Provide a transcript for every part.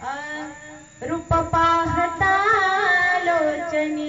रूप पाहता लोचनी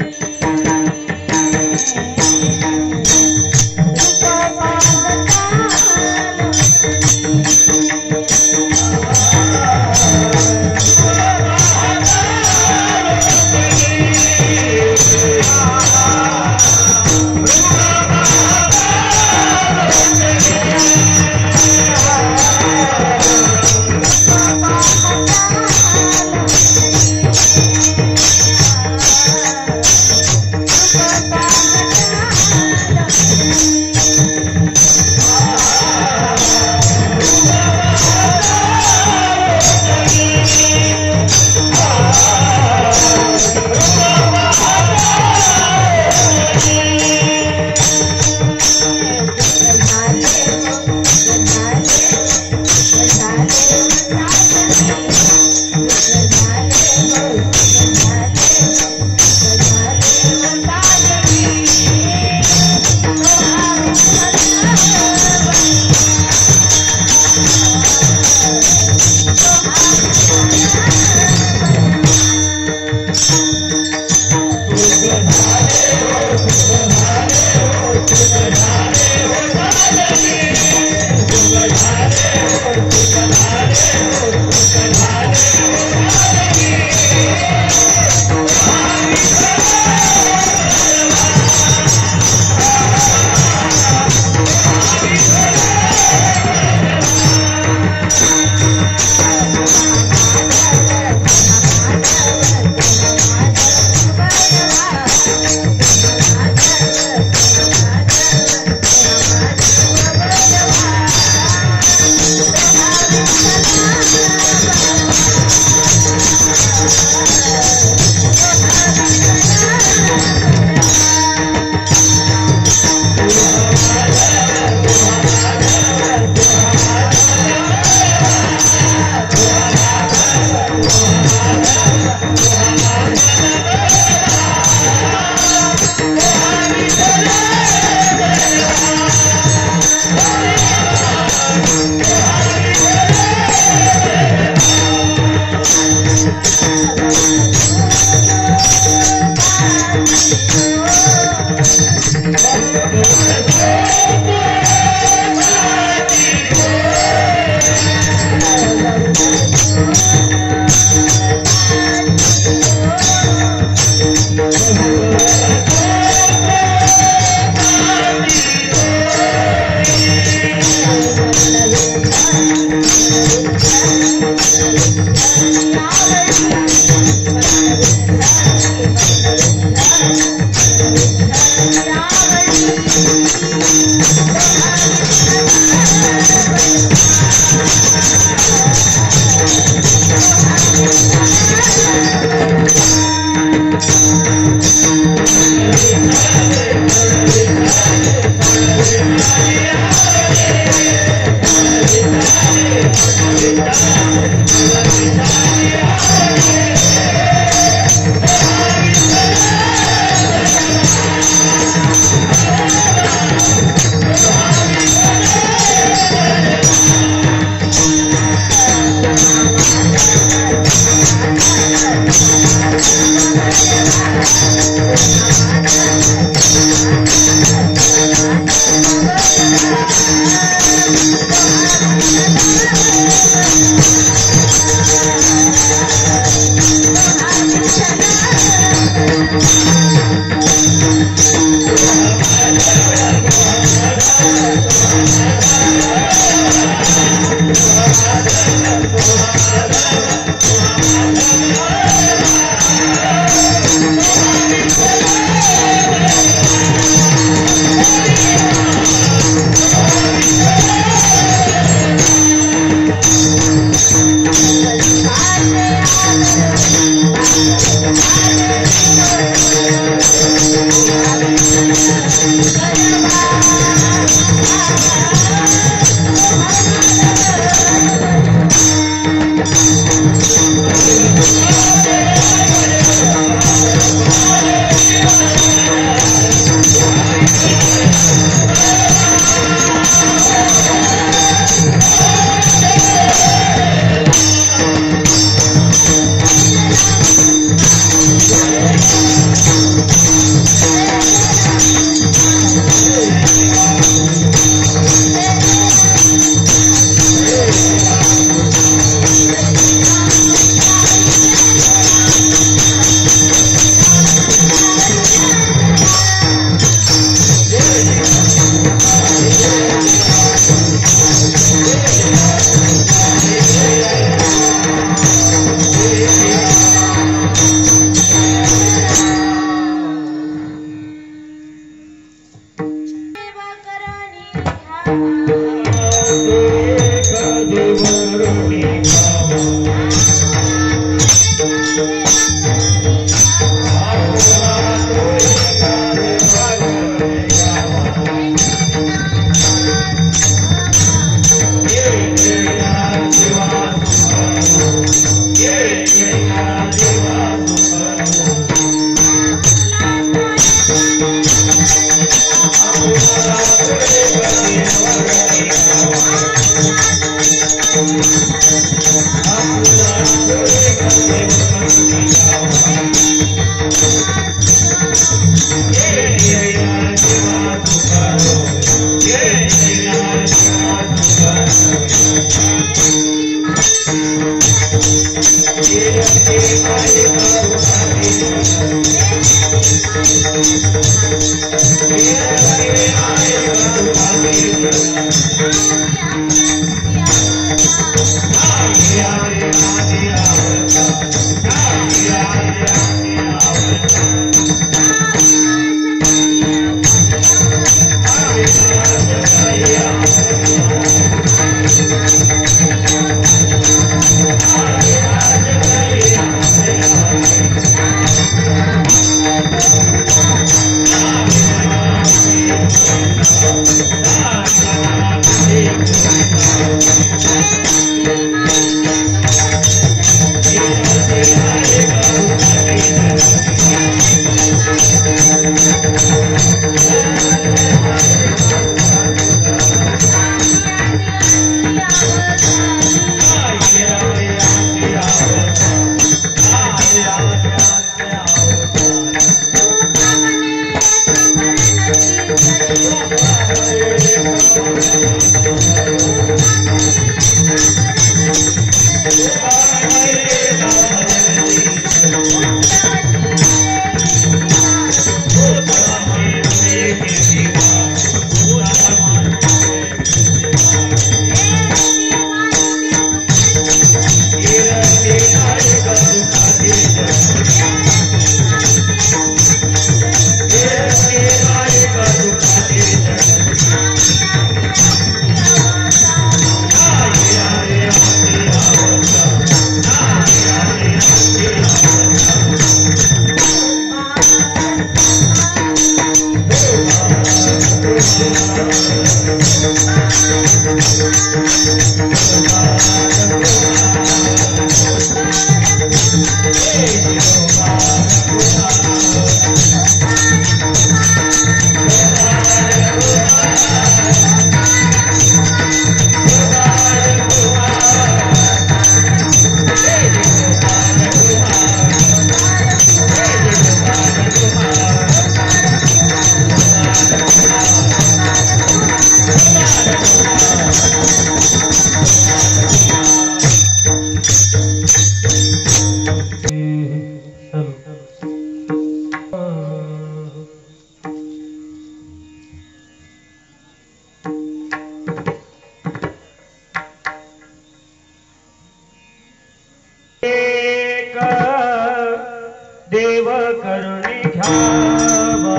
घ्यावा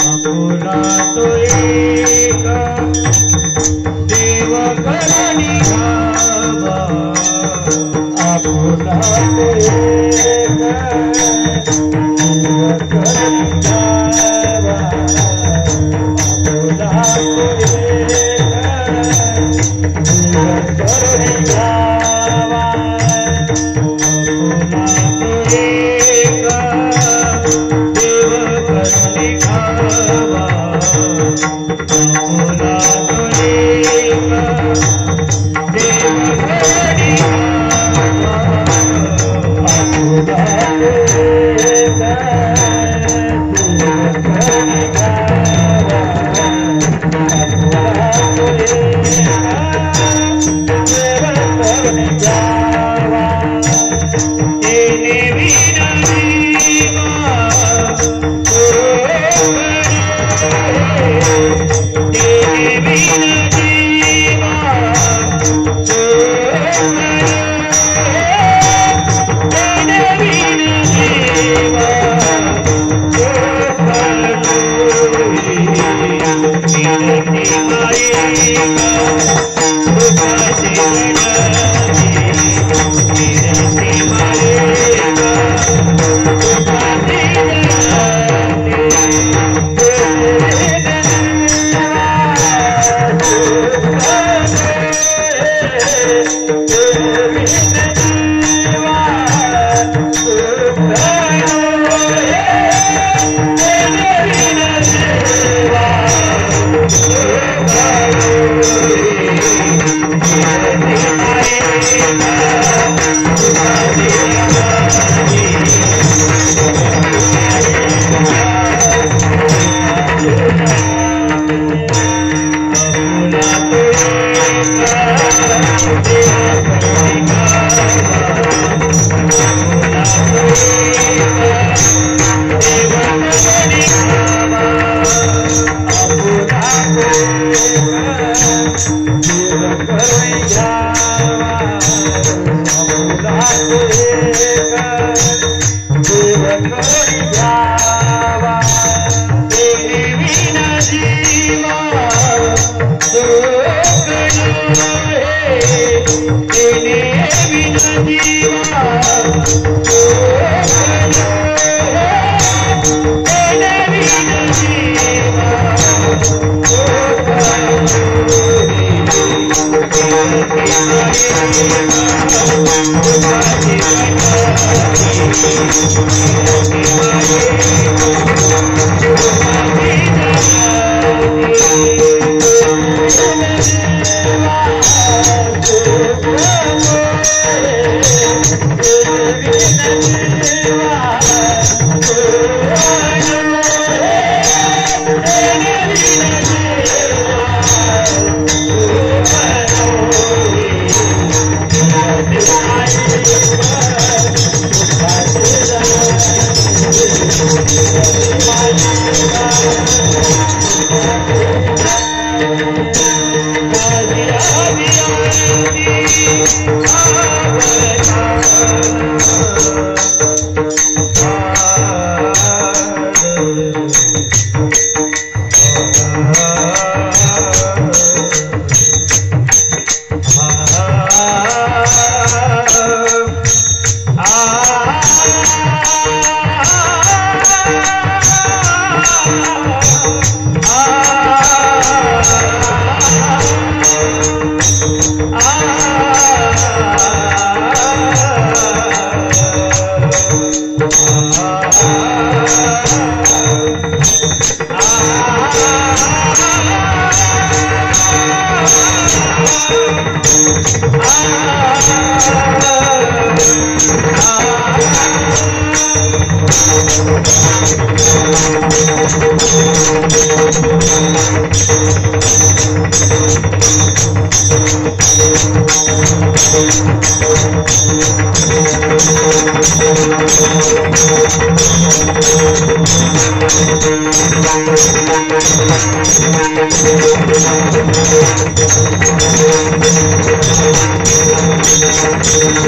आपुला तो एक देव करून घ्यावा आपुला तो एक देव करून घ्यावा आपुला तो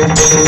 Hare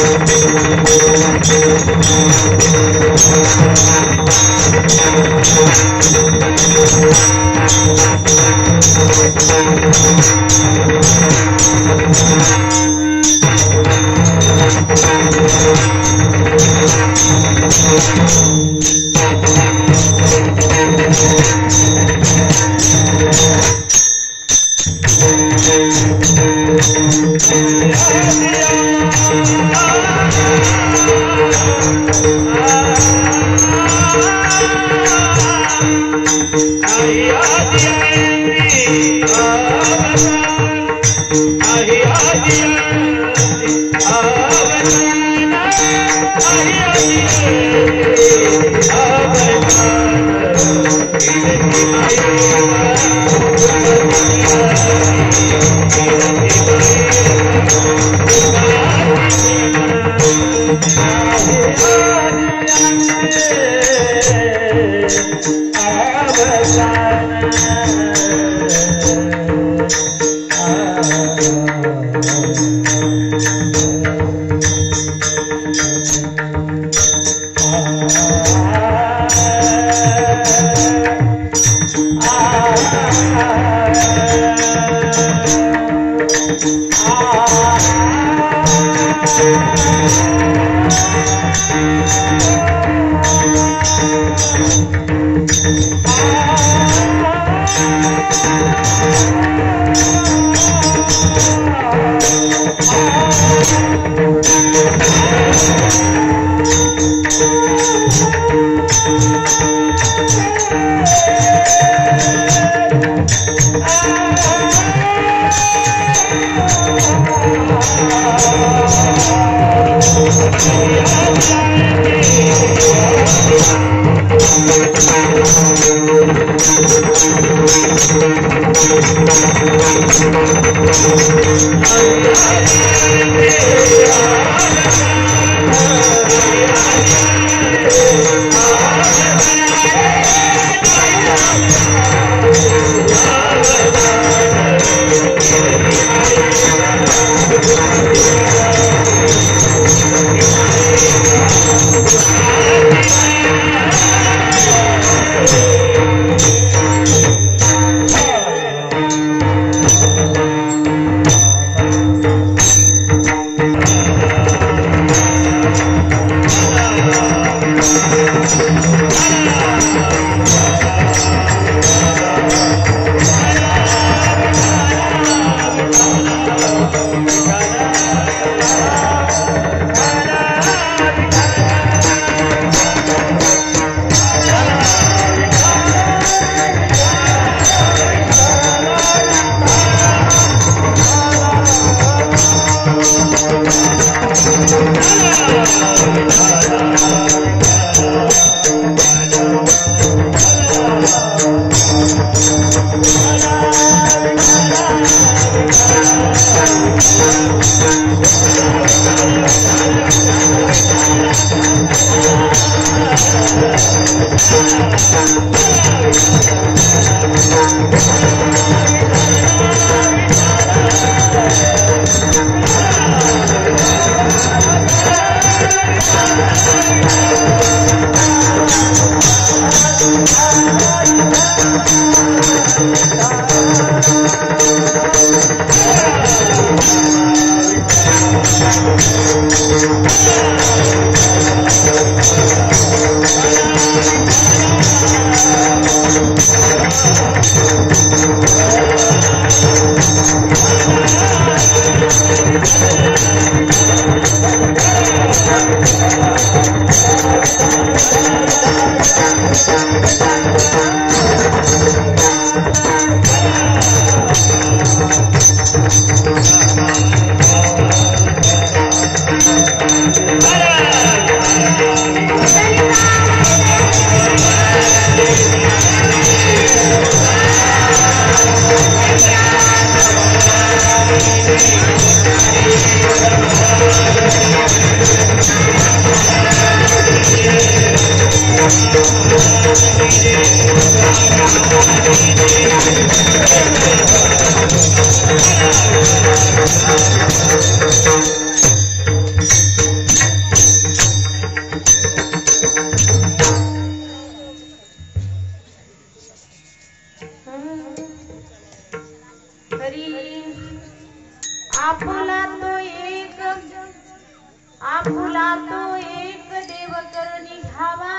आपुला तो एक देव करुणी घावा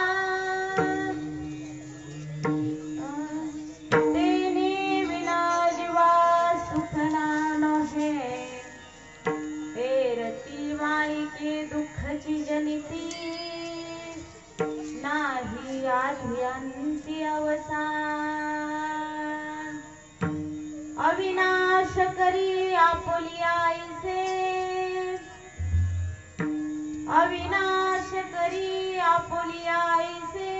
तेने विना जीवा सुखना नहे रती माई के दुःखची जनिती नाही आधी अंती अवसान अविनाश करी आपुली आईसे अविनाश करी आपुली आईसे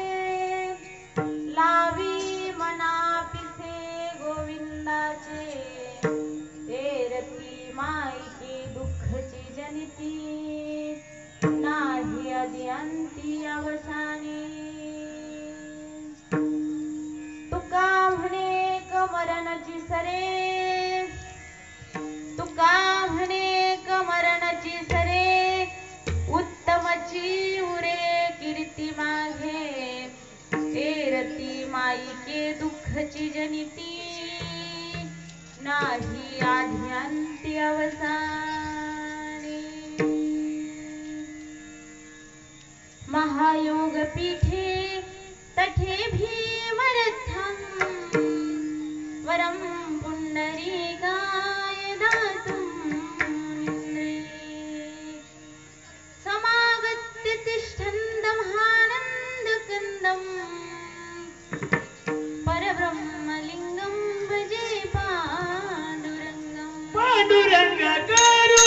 लावी मना पिसे गोविंदाचे रती माई के दुःखची जनिती नाही आधी अंती अवसानी तुका म्हणे कमरणाची सरे तुका म्हणे कमरणाची सरे उत्तमची उरे कीर्ती मागे रती माई के दुःखची जनिती नाही आधी अंती अवसानी महायोग पीठे तठे भीमरथम वरम पुंडरीकाय दातुं समागत्य तिष्ठन्तमहानन्दकन्दं परब्रह्मलिङ्गं भजे पाण्डुरङ्गं पांडुरंग करू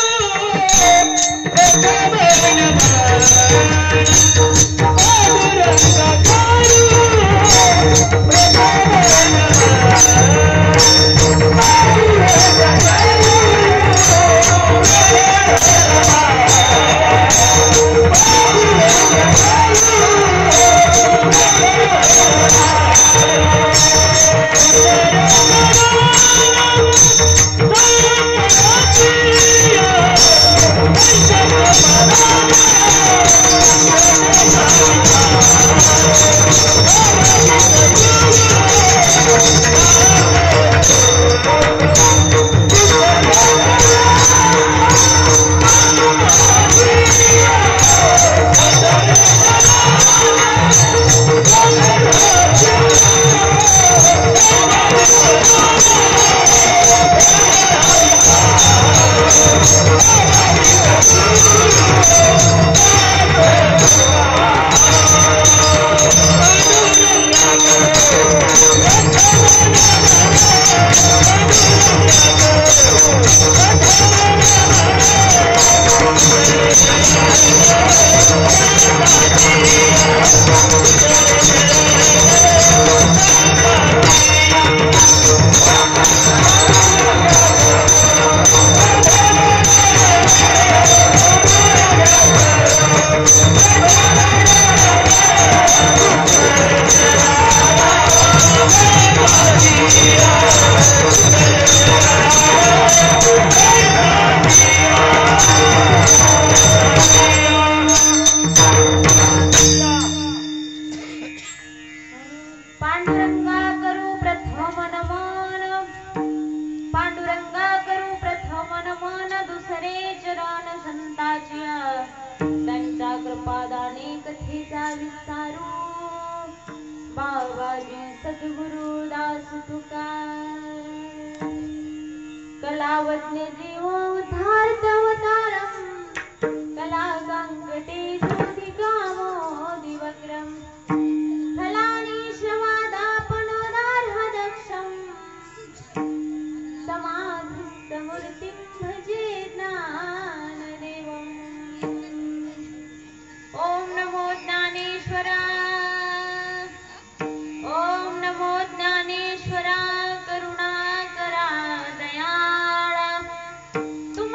पांडुरंग बाबाजी सद्गुरु दास तुकार कलावज्ञ जीव उद्धारत अवतारम कला संकटे ज्योतिकामो दिवक्रम फलानी श्रवादापणोदार्हदक्षम समाधिस्तमूर्तिं भजे ज्ञानदेवम् ओम नमो ज्ञानेश्वराय ओम नमो ज्ञानेश्वरा करुणाकरा दयाळा तुम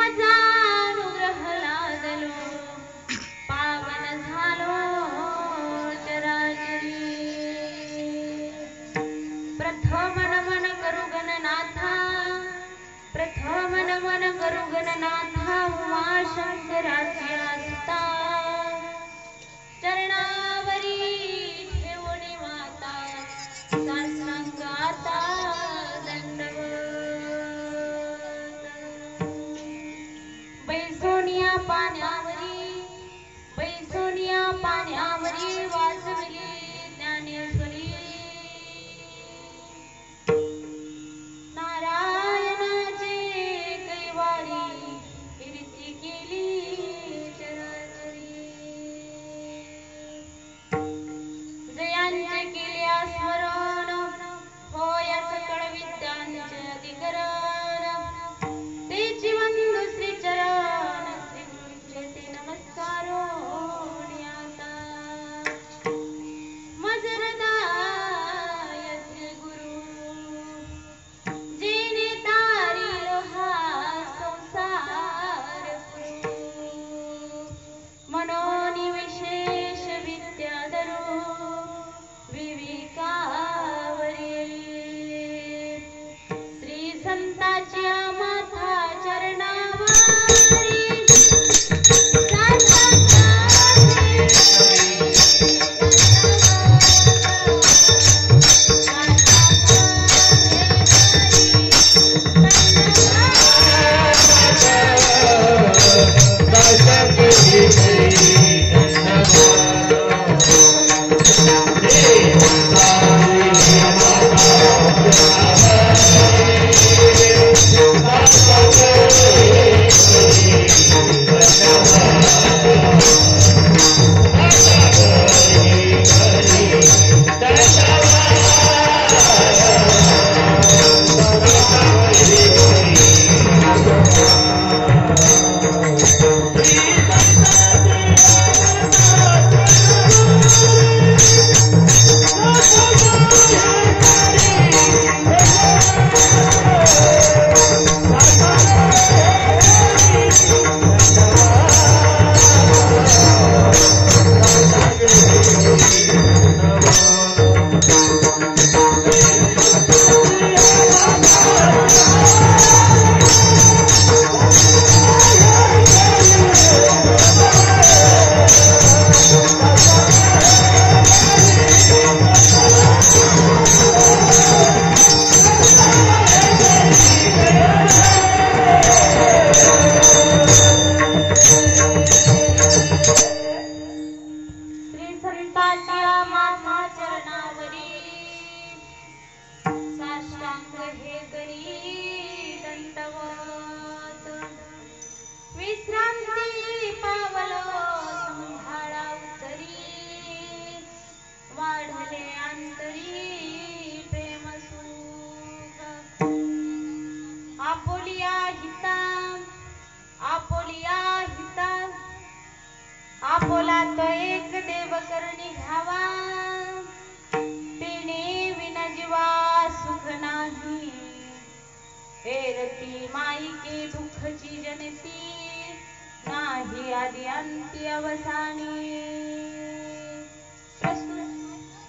आपुला तो एक देव करणी घ्यावा, पिणे विना जीवा सुख नाही, एरती माईके दुःखची जनती, नाही आदि अंती अवसानी.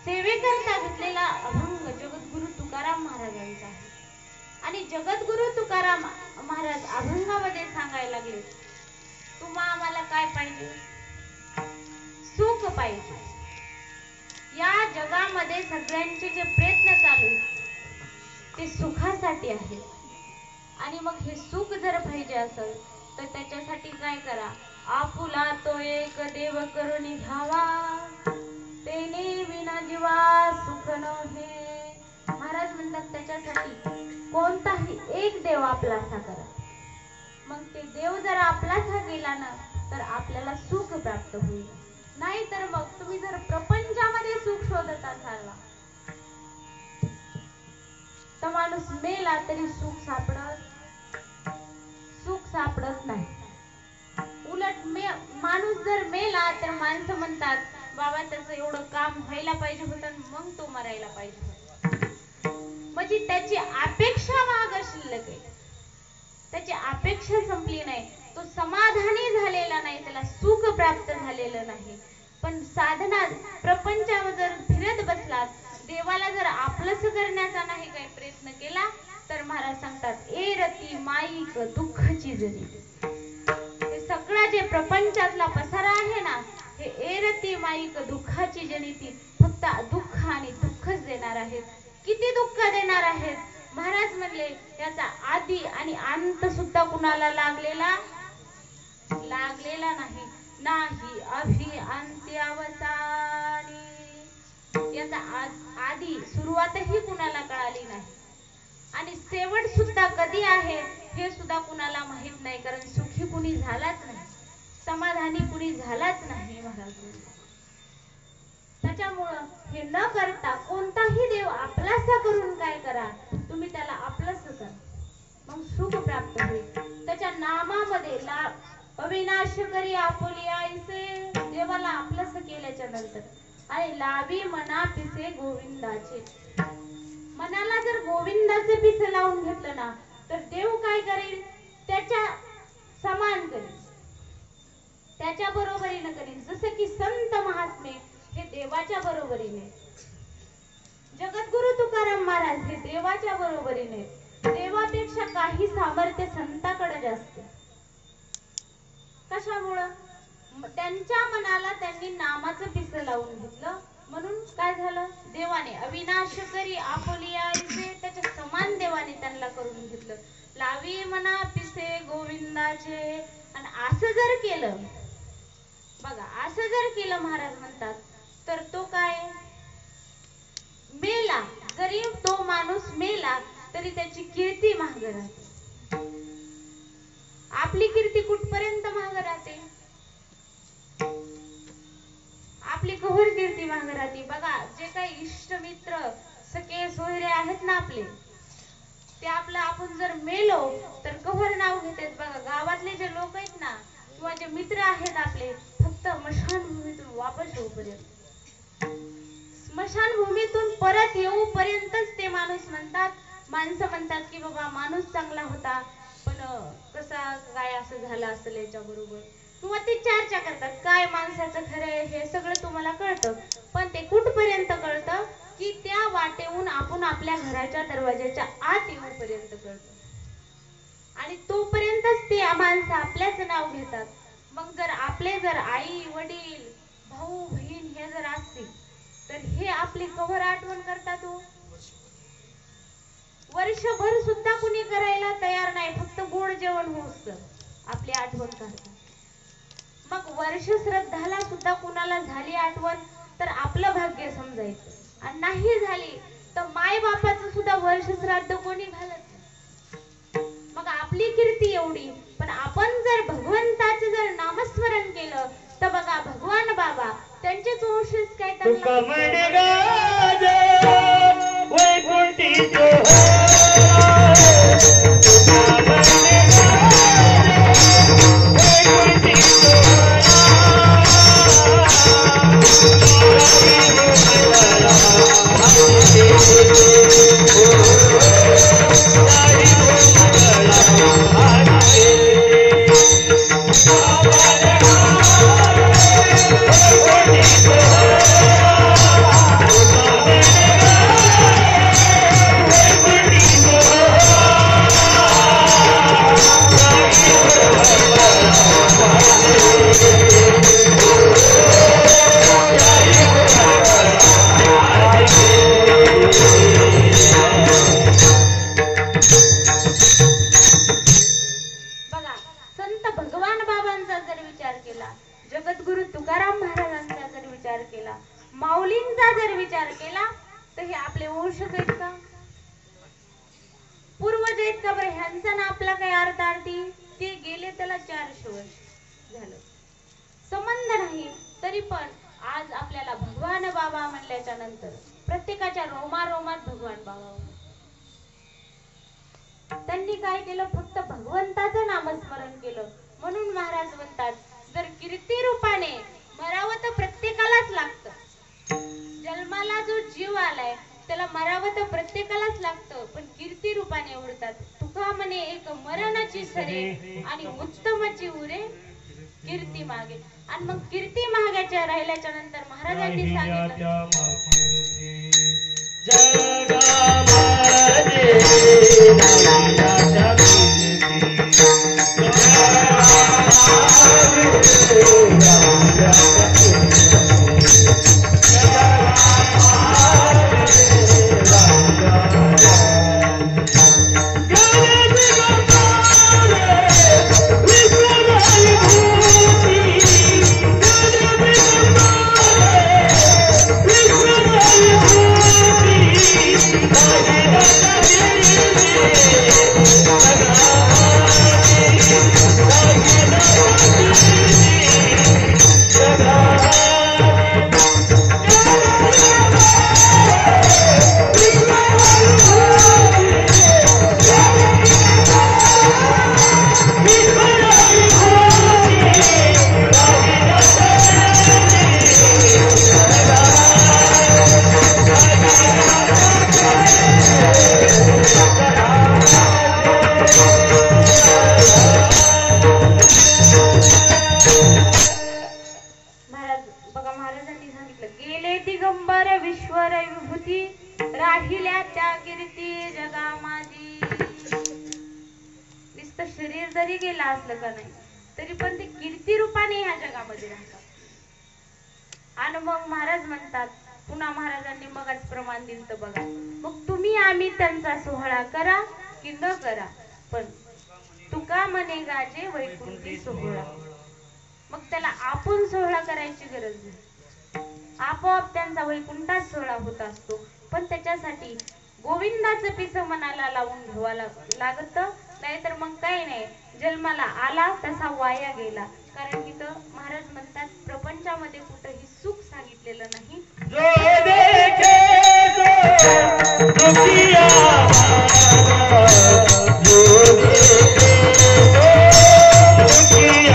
सेवेकरता घेतलेला अभंग जगद्गुरु तुकाराम महाराजांचा आहे. आणि जगद्गुरु तुकाराम महाराज अभंगामध्ये सांगायला लागले, तुम्हा आम्हाला काय पाहिजे? सुख पाहिजे. या जगामध्ये सगळ्यांचे जे प्रयत्न चालू आहेत ते सुखासाठी आहेत. आणि मग हे सुख जर पाहिजे असेल तर त्याच्यासाठी काय करा? आपुला तो एक देव करून घ्यावा, तेने विना जीवा सुख नव्हे. महाराज म्हणतात त्याच्यासाठी कोणताही एक देव आपलासा करा. मग ते देव जर आपलासा केला ना तर आपल्याला सुख प्राप्त होईल. नाही तर मग तुम्ही जर प्रपंचामध्ये सुख शोधत असाल तर माणूस मेला तरी सुख सापडत नाही. उलट माणूस जर मेला तर माणसं म्हणतात बाबा त्याचं एवढं काम व्हायला पाहिजे होतं मग तो मरायला पाहिजे होता. म्हणजे त्याची अपेक्षा माग शिल्लक आहे, त्याची अपेक्षा संपली नाही, तो समाधानी झालेला नाही, त्याला सुख प्राप्त झालेलं नाही. पण साधना प्रपंचावर जर फिरत बसलात, देवाला जर आपलंस करण्याचा नाही काही प्रयत्न केला तर महाराज सांगतात एरती माईक दुःखची जरी. हे सगळं जे प्रपंचातला पसारा आहे ना हे एरती माईक दुःखाची जनिती, फक्त दुःख आणि दुःखच देणार आहेत. किती दुःख देणार आहेत? महाराज म्हणले याचा आदी आणि अंत सुद्धा कुणाला लागलेला नाही. नाही अभि अंत्य अवसानी. याचा आदी सुरुवातही कुणाला कळाली नाही आणि शेवट सुद्धा कधी आहे हे सुद्धा कुणाला माहित नाही. कारण सुखी कुणी झालाच नाही, समाधानी कुणी झालाच नाही महाराज. त्याच्यामुळं हे न करता कोणताही देव आपलासा करून काय करा, तुम्ही त्याला आपलंस करा, मग सुख प्राप्त होईल. त्याच्या नामामध्ये अविनाश करी आपुली आईसे, देवाला आपलंस केल्याच्या नंतर. आणि लावी मना पिसे गोविंदाचे. मनाला जर गोविंदाचे पिसे लावून घेतलं ना तर देव काय करेल? त्याच्या समान करेल, त्याच्या बरोबरीने करेल. जसं की संत महात्मे हे देवाच्या बरोबरीने, जगद्गुरु तुकाराम महाराज हे देवाच्या बरोबरीने. देवापेक्षा काही सामर्थ्य संताकडे जास्त. कशामुळं? त्यांच्या मनाला त्यांनी नामाचं पिसं लावून घेतलं म्हणून काय झालं? देवाने अविनाश करी आपुली आईसे, त्याच्या समान देवाने त्यांना करून घेतलं. लावी मना पिसे गोविंदाचे. आणि असं जर केलं बघा, असं जर केलं महाराज म्हणतात तर तो काय मेला, जरी तो माणूस मेला तरी त्याची कीर्ती महाग राहते. आपली कीर्ती कुठपर्यंत महाग राहते? आपली कहोर कीर्ती महाग राहते. बघा जे काही इष्ट मित्र सखे सोयरे आहेत ना आपले, ते आपलं आपण जर मेलो तर कहोर नाव घेतात. बघा गावातले जे लोक आहेत ना किंवा जे मित्र आहेत आपले, फक्त स्मशानभूमीतून वापस येऊपर्यंत, स्मशानभूमीतून परत येऊपर्यंतच ते माणूस म्हणतात, माणसं म्हणतात की बाबा माणूस चांगला होता पण कसा काय असं झालं असेल याच्या बरोबर, किंवा ते चर्चा करतात काय माणसाचं खरं आहे. हे सगळं तुम्हाला कळतं, पण ते कुठपर्यंत कळतं की त्या वाटेहून आपण आपल्या घराच्या दरवाजाच्या आत येऊपर्यंत कळतं. आणि तोपर्यंतच ते माणसं आपल्याच नाव घेतात. मग जर आपले जर आई वडील भाऊ बहीण हे जर असतील तर हे आपली कवर आठवण करतात. वर्षभर सुद्धा कुणी करायला तयार नाही, फक्त गोड जेवण होत आपली आठवण करतात. मग वर्ष श्रद्धाला सुद्धा कुणाला झाली आठवण तर आपलं भाग्य समजायचं, आणि नाही झाली तर माय बापाचं सुद्धा वर्ष श्राद्ध कोणी घालत नाही. मग आपली कीर्ती एवढी, पण आपण जर भगवंताचं जर नामस्मरण केलं तर बघा भगवान बाबा त्यांचेच वंशज काय सद्गुरु तुकाराम महाराजांचा जर विचार केला, माऊलींचा जर विचार केला, तर हे आपले वंशज आहेत का, पूर्वज आहेत का बरं? ह्यांचा ना आपला काही अर्थार्थी, ते गेले त्याला 400 वर्ष झालं, संबंध नाही. तरी पण आज आपल्याला भगवान बाबा म्हणल्याच्या नंतर प्रत्येकाच्या रोमारोमात भगवान बाबा. त्यांनी काय केलं? फक्त भगवंताचं नामस्मरण केलं. म्हणून महाराज म्हणतात, जर कीर्ती रूपाने मरावं तर प्रत्येकालाच लागतं. जन्माला जो जीव आलाय त्याला मरावं तर प्रत्येकालाच लागतं, पण कीर्ती रूपाने उरतात. तुका म्हणे एक मरणाची सरे आणि उत्तमाची उरे कीर्ती मागे. आणि मग कीर्ती मागायच्या राहिल्याच्या नंतर महाराजांनी सांगितलं, राहिल्या त्या कीर्ती जगा माझी. नुसतं शरीर जरी गेला असलं का नाही, तरी पण ते कीर्ती रूपाने ह्या जगामध्ये राहतात. आणि मग महाराज म्हणतात, पुन्हा महाराजांनी मगच प्रमाण दिलं तर बघा, मग तुम्ही आम्ही त्यांचा सोहळा करा की न करा, पण तुका म्हणे गाजे वैकुंठी सोहळा. मग त्याला आपण सोहळा करायची गरज नाही, आपोआप त्यांचा वैकुंठात सोहळा होत असतो. पण त्याच्यासाठी गोविंदाचं पिस मनाला लावून घ्यावं लागत, नाहीतर मग काही नाही, जन्माला आला तसा वाया गेला. कारण की तर महाराज म्हणतात, प्रपंचामध्ये कुठेही सुख सांगितलेलं नाही. जो देखे तो दुखिया, जो देखे तो दुखिया,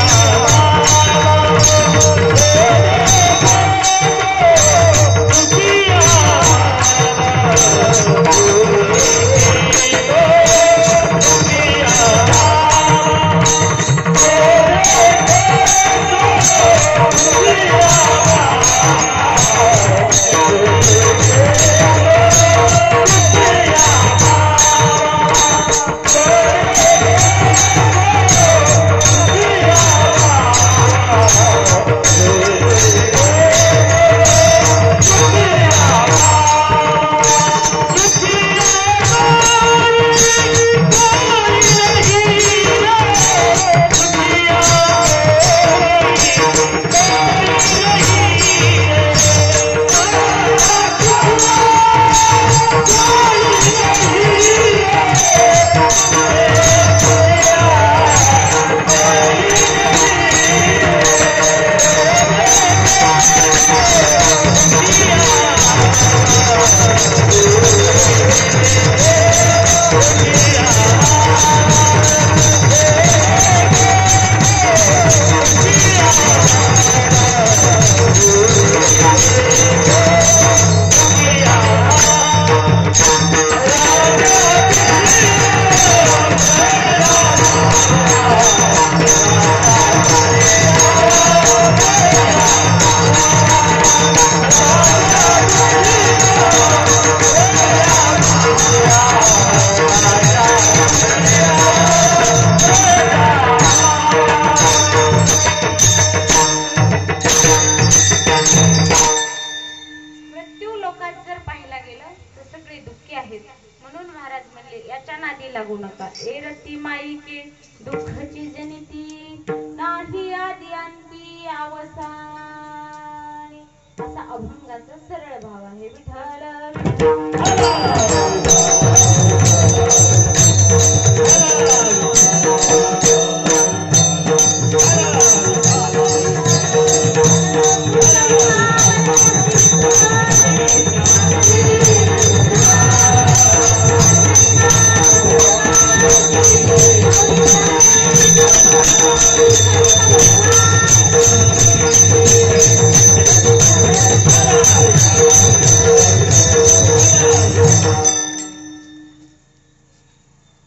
अवसानी असा अभंगाचा सरळ भाव आहे. विठ्ठल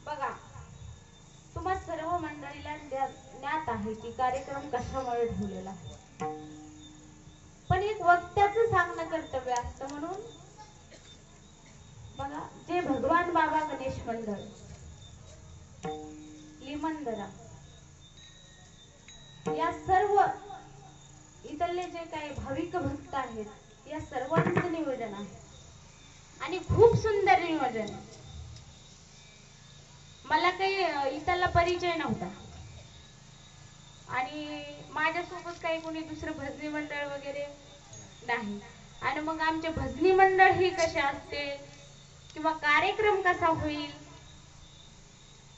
बघा, तुम्हा सर्व मंडळीला ज्ञात आहे की कार्यक्रम कशामुळे ठेवलेला आहे. पण एक वक्त्याचं सांगणं कर्तव्य असतं. म्हणून बघा, जे भगवान बाबा गणेश मंडळ, लिमंदरा, या सर्व इथले जे काही भाविक भक्त आहेत, या सर्वांचं नियोजन आहे आणि खूप सुंदर नियोजन आहे. मला काही इथला परिचय नव्हता आणि माझ्यासोबत काही कोणी दुसरं भजनी मंडळ वगैरे नाही. आणि मग आमचे भजनी मंडळ ही कसे असते किंवा कार्यक्रम कसा होईल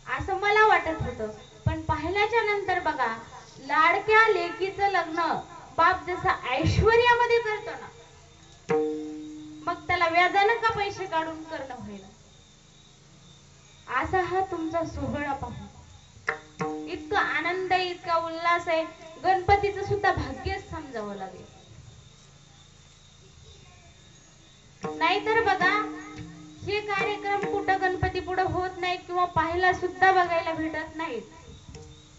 असं मला वाटत होतं. पण पाहिल्याच्या नंतर बघा, लाडक्या लेकीचं लग्न बाप जसा ऐश्वर्यामध्ये करतो ना, मग त्याला व्याजानं का पैसे काढून करणं होईल. असा हा तुमचा सोहळा पाहून इतका आनंद आहे, इतका उल्हास आहे. गणपतीचं सुद्धा भाग्यच समजावं लागेल. नाहीतर बघा, हे कार्यक्रम कुठं गणपती पुढे होत नाही किंवा पाहायला सुद्धा बघायला भेटत नाहीत.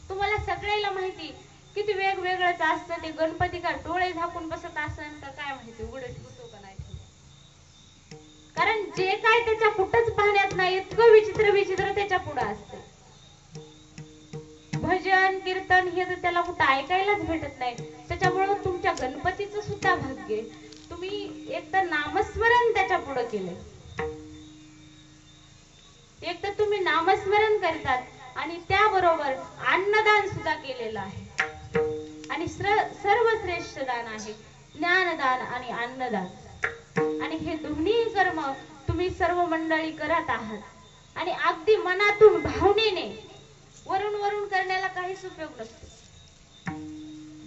तुम्हाला सगळ्याला माहिती किती वेगवेगळंच असतं. ते गणपती का डोळे झाकून बसत असन का काय माहिती, उघडं ठेवतो का नाही ठेवतो. कारण जे काय त्याच्या कुठंच पाहण्यात नाही, इतकं विचित्र विचित्र त्याच्या पुढे असतं. भजन कीर्तन हे तर त्याला कुठं ऐकायलाच भेटत नाही. त्याच्यामुळे तुमच्या गणपतीचं सुद्धा भाग्य, तुम्ही एक तर नामस्मरण त्याच्या पुढे केले, एक तर तुम्ही नामस्मरण करतात आणि त्याबरोबर अन्नदान सुद्धा केलेलं आहे. आणि सर्वश्रेष्ठ दान आहे ज्ञानदान आणि अन्नदान. आणि हे दोन्ही कर्म तुम्ही सर्व मंडळी करत आहात. आणि अगदी मनातून भावनेने, वरून वरून करण्याला काहीच उपयोग नसतो.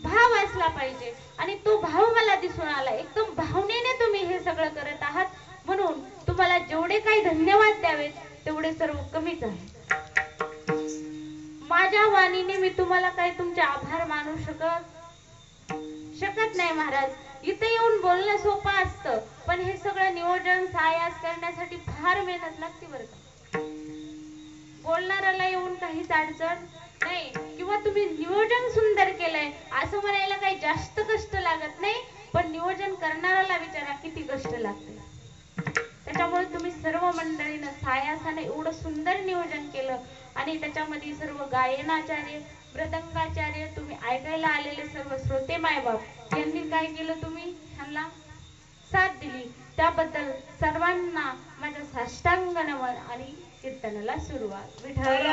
भाव असला पाहिजे आणि तो भाव मला दिसून आला. एकदम भावनेने तुम्ही हे सगळं करत आहात. म्हणून तुम्हाला जेवढे काही धन्यवाद द्यावेत तेवढे सर्व कमीच आहे. माझ्या वाणीने मी तुम्हाला काही तुमचे आभार मानू शकत नाही महाराज. इथे येऊन बोलणं सोपं असतं, पण हे सगळं नियोजन सायास करण्यासाठी फार मेहनत लागते बरं का. बोलणाऱ्याला येऊन काहीच अडचण नाही किंवा तुम्ही नियोजन सुंदर केलंय असं म्हणायला काही जास्त कष्ट लागत नाही. पण नियोजन करणाऱ्याला विचारा किती कष्ट लागते. त्याच्यामुळे तुम्ही सर्व मंडळीनं सायासाने एवढं सुंदर नियोजन केलं. आणि त्याच्यामध्ये सर्व गायनाचार्य, मृदंगाचार्य, तुम्ही ऐकायला आलेले सर्व श्रोते मायबाप यांनी काय केलं, तुम्ही ह्यांना साथ दिली. त्याबद्दल सर्वांना माझा साष्टांग नमन आणि कीर्तनाला सुरुवात. विठ्ठल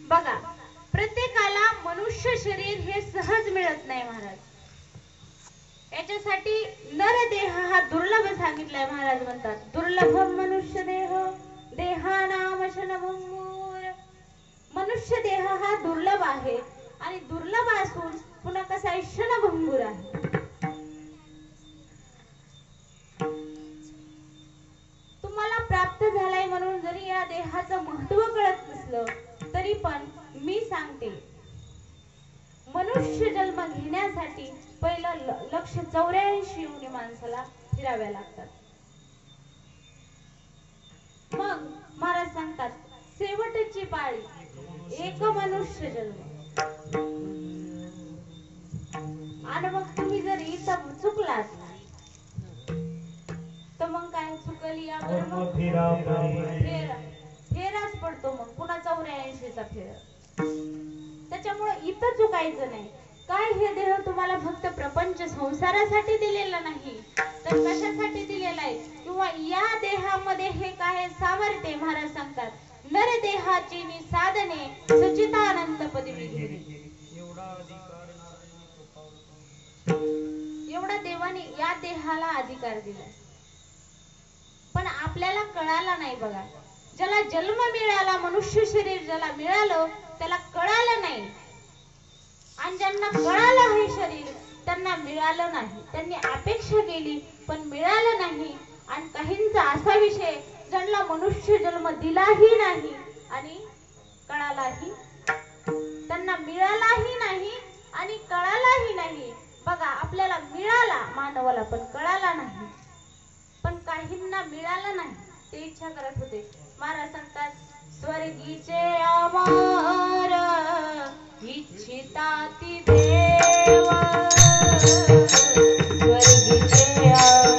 बघा, प्रत्येकाला मनुष्य शरीर हे सहज मिळत नाही महाराज. याच्यासाठी नरदेह हा दुर्लभ सांगितलाय. महाराज म्हणतात, दुर्लभम मनुष्य देह देहानाम शनभंगूर. मनुष्य देह हा दुर्लभ आहे आणि दुर्लभ असून पुन्हा कसा आहे, क्षणभंगूर आहे. तुम्हाला प्राप्त झालाय म्हणून जरी या देहाचं महत्व कळत नसलं तरी पण मी सांगते, मनुष्य जन्म घेण्यासाठी पहिलं 184 योनी माणसाला फिराव्या लागतात. मग महाराज सांगतात, शेवटची पाळी एक मनुष्य जन्म. आणि मग तुम्ही जर इथं चुकलात तर मग काय, चुकली या फेराच पडतो. मग पुन्हा 84चा फेरा. त्याच्यामुळे इथं चुकायचं नाही. काय हे देह तुम्हाला फक्त प्रपंच संसारासाठी दिलेला नाही तर कशासाठी दिलेला आहे किंवा या देहामध्ये हे काय सामर्थ्य महाराज सांगतात नर देहाची साधने सचितानंद पदवी घेणे एवढा देवाने या देहाला अधिकार दिलाय पण आपल्याला कळाला नाही बघा ज्याला जन्म मिळाला मनुष्य शरीर ज्याला मिळालं त्याला कळालं नाही आणि ज्यांना कळालं हे शरीर त्यांना मिळालं नाही त्यांनी अपेक्षा केली पण मिळालं नाही आणि काहींचा असा विषय ज्यांना मनुष्य जन्म दिलाही नाही आणि कळालाही त्यांना मिळालाही नाही आणि कळालाही नाही बघा आपल्याला मिळाला मानवाला पण कळाला नाही पण काहींना मिळालं नाही ते इच्छा करत होते महाराज सांगतात स्वर्गीचे अमर इच्छिताति देव स्वर्गीचे अमर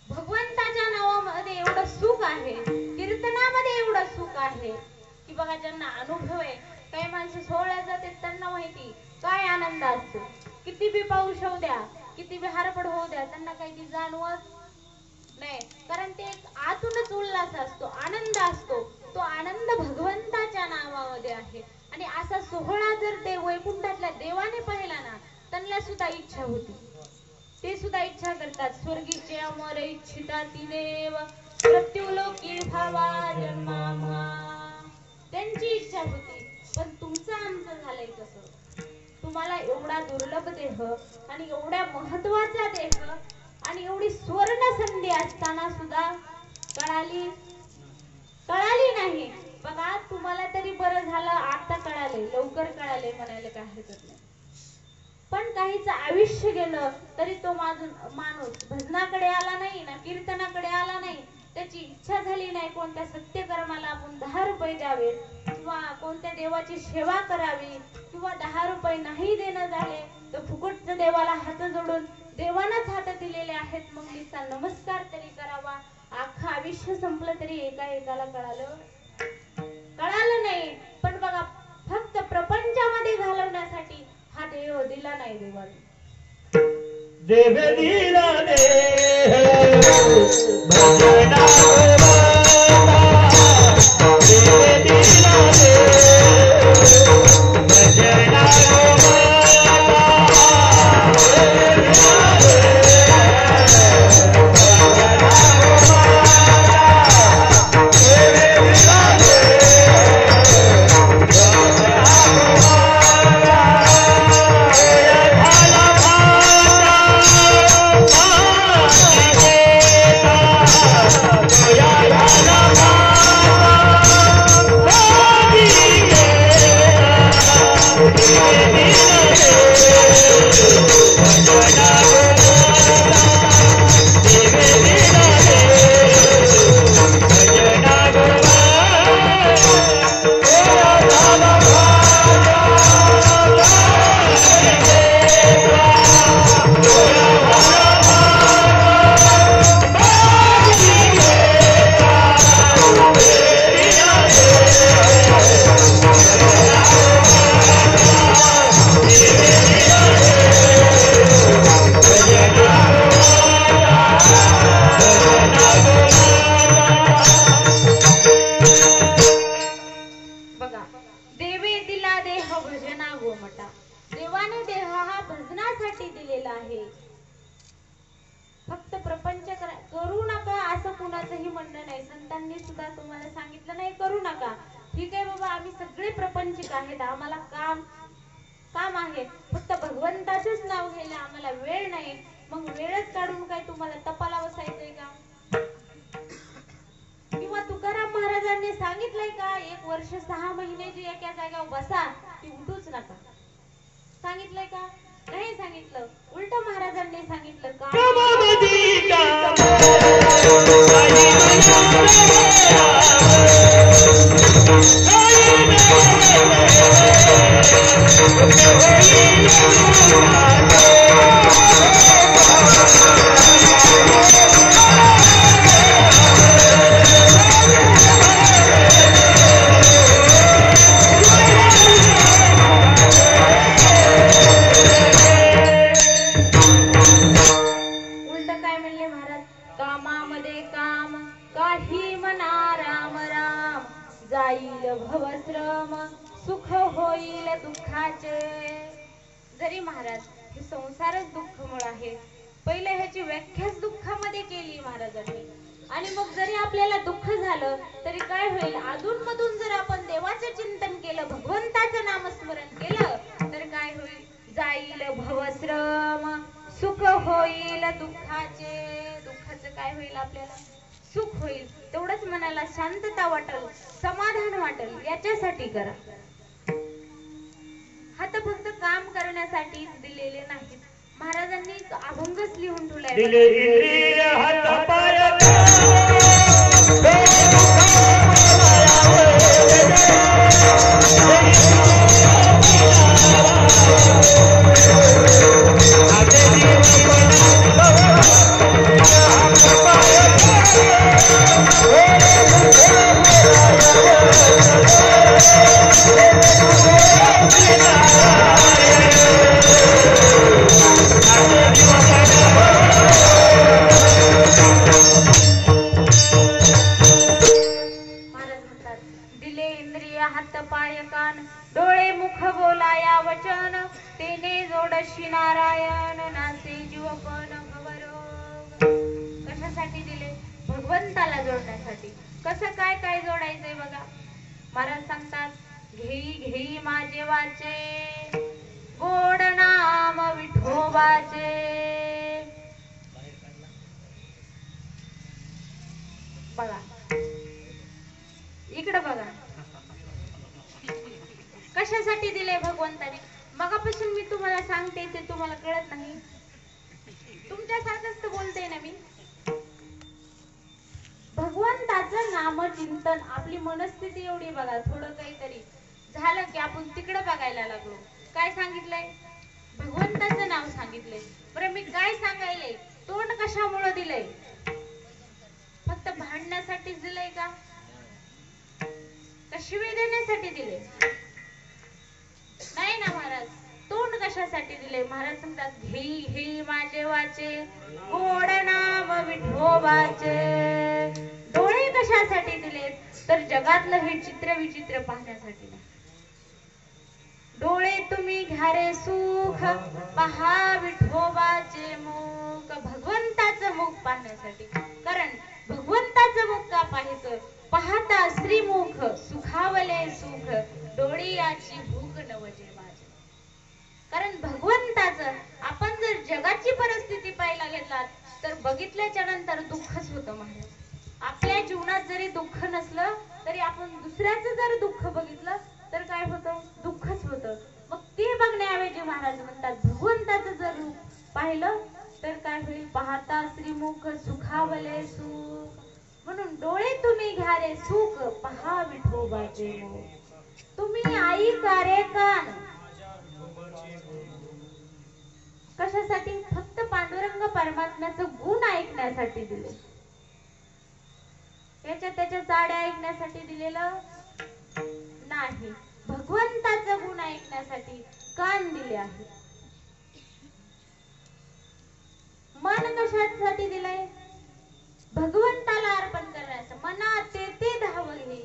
भगवंताच्या नावामध्ये एवढं सुख आहे कीर्तनामध्ये एवढं सुख आहे की बघा ज्यांना अनुभव आहे काही माणसं सोहळ्यात जाते त्यांना माहिती काय आनंद असतो किती बी पाऊस होऊ द्या किती बी हारपड होऊ द्या त्यांना काही ती जाणवत नाही कारण ते एक आतूनच उल्हास असतो आनंद असतो तो आनंद भगवंताच्या नावामध्ये आहे आणि असा सोहळा जर ते वैकुंठातल्या देवाने पाहिला ना त्यांना सुद्धा इच्छा होती ते सुद्धा इच्छा करतात स्वर्गीचे अमर इच्छिताति देव मृत्यूलोकी भावा जन्मामा त्यांची इच्छा होती पण तुमचं आमचं झालंय कसं तुम्हाला एवढा दुर्लभ देह आणि एवढ्या महत्वाचा देह आणि एवढी स्वर्ण संधी असताना सुद्धा कळाली नाही बघा तुम्हाला तरी बरं झालं आता कळाले लवकर कळाले म्हणायला काय हरकत नाही पण काहीच आयुष्य गेलं तरी तो माणूस भजनाकडे आला नाही ना कीर्तनाकडे आला नाही, त्याची इच्छा झाली नाही कोणत्या सत्यकर्माला आपण 10 रुपये द्यावे किंवा कोणत्या देवाची सेवा करावी किंवा 10 रुपये नाही देणं झाले तर फुकटचं देवाला हात जोडून देवानच हात दिलेले आहेत मग तिचा नमस्कार तरी करावा. अख्खं आयुष्य संपलं तरी एकाला कळालं नाही. पण बघा फक्त प्रपंचामध्ये घालवण्यासाठी हा देव दिला नाही देवाने. देव दिला देव भजना देव दिला देव भजना देवाने देह हा भजनासाठी दिलेला आहे. फक्त प्रपंच करू नका असं कुणाचंही म्हणणं नाही. संतांनी सुद्धा तुम्हाला सांगितलं नाही करू नका. ठीक आहे बाबा आम्ही सगळे प्रपंचिक आहेत, आम्हाला काम आहे, फक्त भगवंताचंच नाव घ्यायला आम्हाला वेळ नाही. मग वेळच काढून काय तुम्हाला तपाला बसायचंय का? किंवा तुकाराम महाराजांनी सांगितलंय का 1 वर्ष 6 महिने जी एका जागेवर बसा ती उठूच नका? सांगितलंय का? नाही सांगितलं. उलट महाराजांनी सांगितलं का भवश्रम सुख होईल दुःखाचे. जरी महाराज हे संसारच दुःखमूळ आहे, पहिले ह्याची व्याख्याच दुःखामध्ये केली महाराजांनी. आणि मग जरी आपल्याला दुःख झालं तरी काय होईल, अधून मधून जर आपण देवाचे चिंतन केलं, भगवंताचं नामस्मरण केलं तर काय होईल, जाईल भवश्रम सुख होईल दुःखाचे. दुःखाचं काय होईल, आपल्याला सुख होईल. तेवढंच मनाला शांतता वाटेल, समाधान वाटेल, याच्यासाठी करा. हात फक्त काम करण्यासाठीच दिलेले नाहीत. महाराजांनी अभंगच लिहून ठेवलाय. दिले इंद्रिय हात पाय डोळे मुख बोलाया वचन, तेने जोडशी नारायण नासे जीवपण भवरोग. कशासाठी दिले? भगवंताला जोडण्यासाठी. कसं काय काय जोडायचंय बघा. महाराज सांगतात, घेई घेई माझे वाचे गोड नाम विठोबाचे. बघा इकडे बघा कशासाठी दिले भगवंताने. मगापासून मी तुम्हाला सांगते ते तुम्हाला कळत नाही. तुमच्यासारखंच तर बोलते ना मी. भगवंताचं नामचिंतन, आपली मनस्थिती एवढी बघा. थोडं काहीतरी झालं की आपण तिकडे बघायला लागलो. काय सांगितलंय? भगवंताचं नाव सांगितलंय. बरं मी काय सांगायलंय? तोंड कशामुळे दिलंय? फक्त भांडण्यासाठीच दिलंय का? शिवी देण्यासाठी दिले? नाही ना महाराज. तोंड कशासाठी दिले? महाराज सांगतात, घेई हे माझे वाचे गोड नाम विठोबाचे. डोळे कशासाठी दिलेत? तर जगातलं हे चित्र विचित्र पाहण्यासाठी. डोळे तुम्ही घ्या रे सुख, पहा विठोबाचे मुख. भगवंताचं मुख पाहण्यासाठी. कारण भगवंताचं मुख का पाहायचं? पाहता श्रीमुख सुखावले सुख, डोळी याची भूक नवजे माझे. कारण भगवंताचं, आपण जर जगाची परिस्थिती पाहायला गेलात तर बघितल्याच्या नंतर दुःखच होतं महाराज. आपल्या जीवनात जरी दुःख नसलं तरी आपण दुसऱ्याचं जर दुःख बघितलं तर काय होतं? दुःखच होतं. मग ते बघण्याऐवजी महाराज म्हणतात भगवंताचं जर रूप पाहिलं तर काय होईल? पाहता श्रीमुख सुखावले सुख. म्हणून डोळे तुम्ही घ्या रे सुख, पहा विठोबाचे मुख. तुम्ही आई कारे कान. कशासाठी? फक्त पांडुरंग परमात्म्याचं गुण ऐकण्यासाठी दिले. त्याच्या चाड्या ऐकण्यासाठी दिलेलं नाही. भगवंताचं गुण ऐकण्यासाठी कान दिले आहे. मन कशासाठी दिलंय? भगवंताला अर्पण करण्याचं. मनात ते धावल हे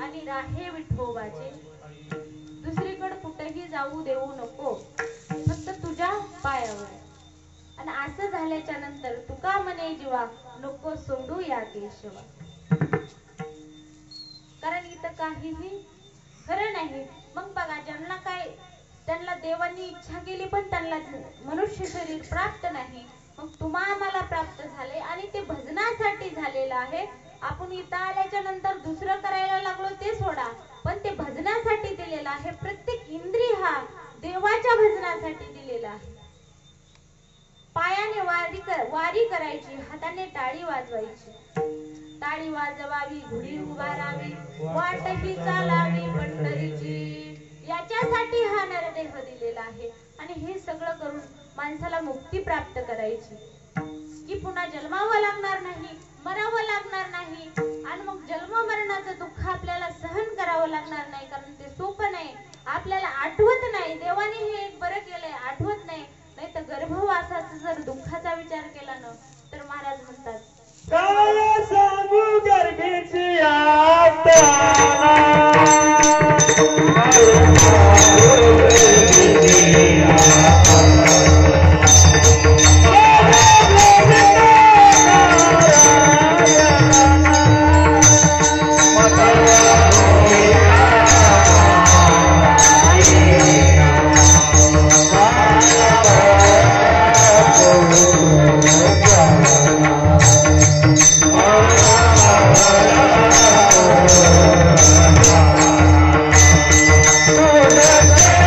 आणि राहे विठोबाचे. दुसरीकडे कुठेही जाऊ देऊ नको, फक्त तुझ्या पायावर. आणि असं झाल्याच्या नंतर तुका म्हणे जीवा, नको सोडू या केशवा. कारण इथं काहीही खरं नाही. मग बघा, ज्यांना काय, त्यांना देवांनी इच्छा केली पण त्यांना मनुष्य शरीर प्राप्त नाही. मग तुम्हाला प्राप्त झाले आणि ते भजनासाठी झालेलं आहे. आपण इथं आल्याच्या नंतर दुसरं करायला लागलो ते सोडा, पण ते भजनासाठी दिलेलं आहे. प्रत्येक इंद्रिय हा देवाच्या भजनासाठी दिलेला आहे. पायाने वारी करायची, हाताने टाळी वाजवायची. टाळी वाजवावी, घोडी उभारावी, वाटही चालावी पंढरीची. याच्यासाठी हा नरदेह दिलेला आहे. आणि हे सगळं करून माणसाला मुक्ती प्राप्त करायची, की पुन्हा जन्मावं लागणार नाही, मरावं लागणार नाही. आणि मग जन्म मरणाचं दुःख आपल्याला सहन करावं लागणार नाही. कारण ते सोपं नाही, आपल्याला आठवत नाही. देवाने हे एक बरं केलंय, आठवत नाही. नाही तर गर्भवासाचा जर दुःखाचा विचार केला ना तर महाराज म्हणतात, काय सांगू गर्भीची यातना. Oh,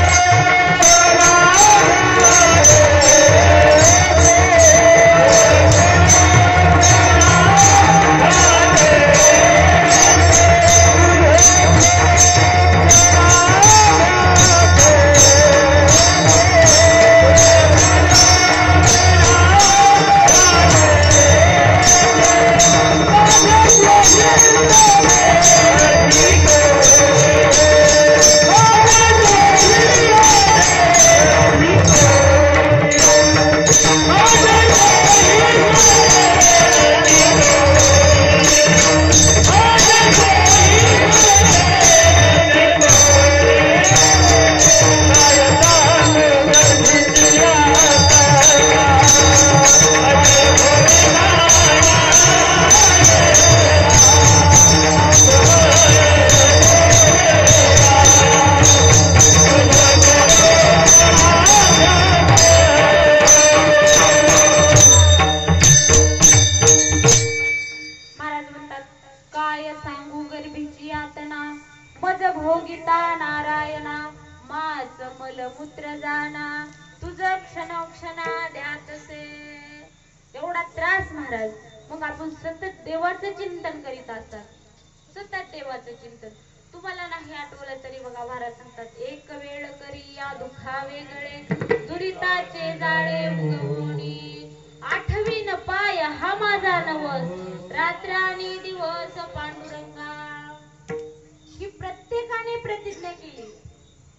पुत्र जाना तुझ क्षणोक्षणा द्यातसे. एवढा त्रास महाराज. मग आपण सतत देवाचं चिंतन करीत असतात, सतत देवाचं चिंतन. तुम्हाला नाही आठवलं तरी बघा महाराज सांगतात, एक वेळ करी या दुखा वेगळे दुरिताचे जाळे उगवणी. आठवीन पाय हा माझा नवस रात्र आणि दिवस पांडुरंगा. ही प्रत्येकाने प्रतिज्ञा केली.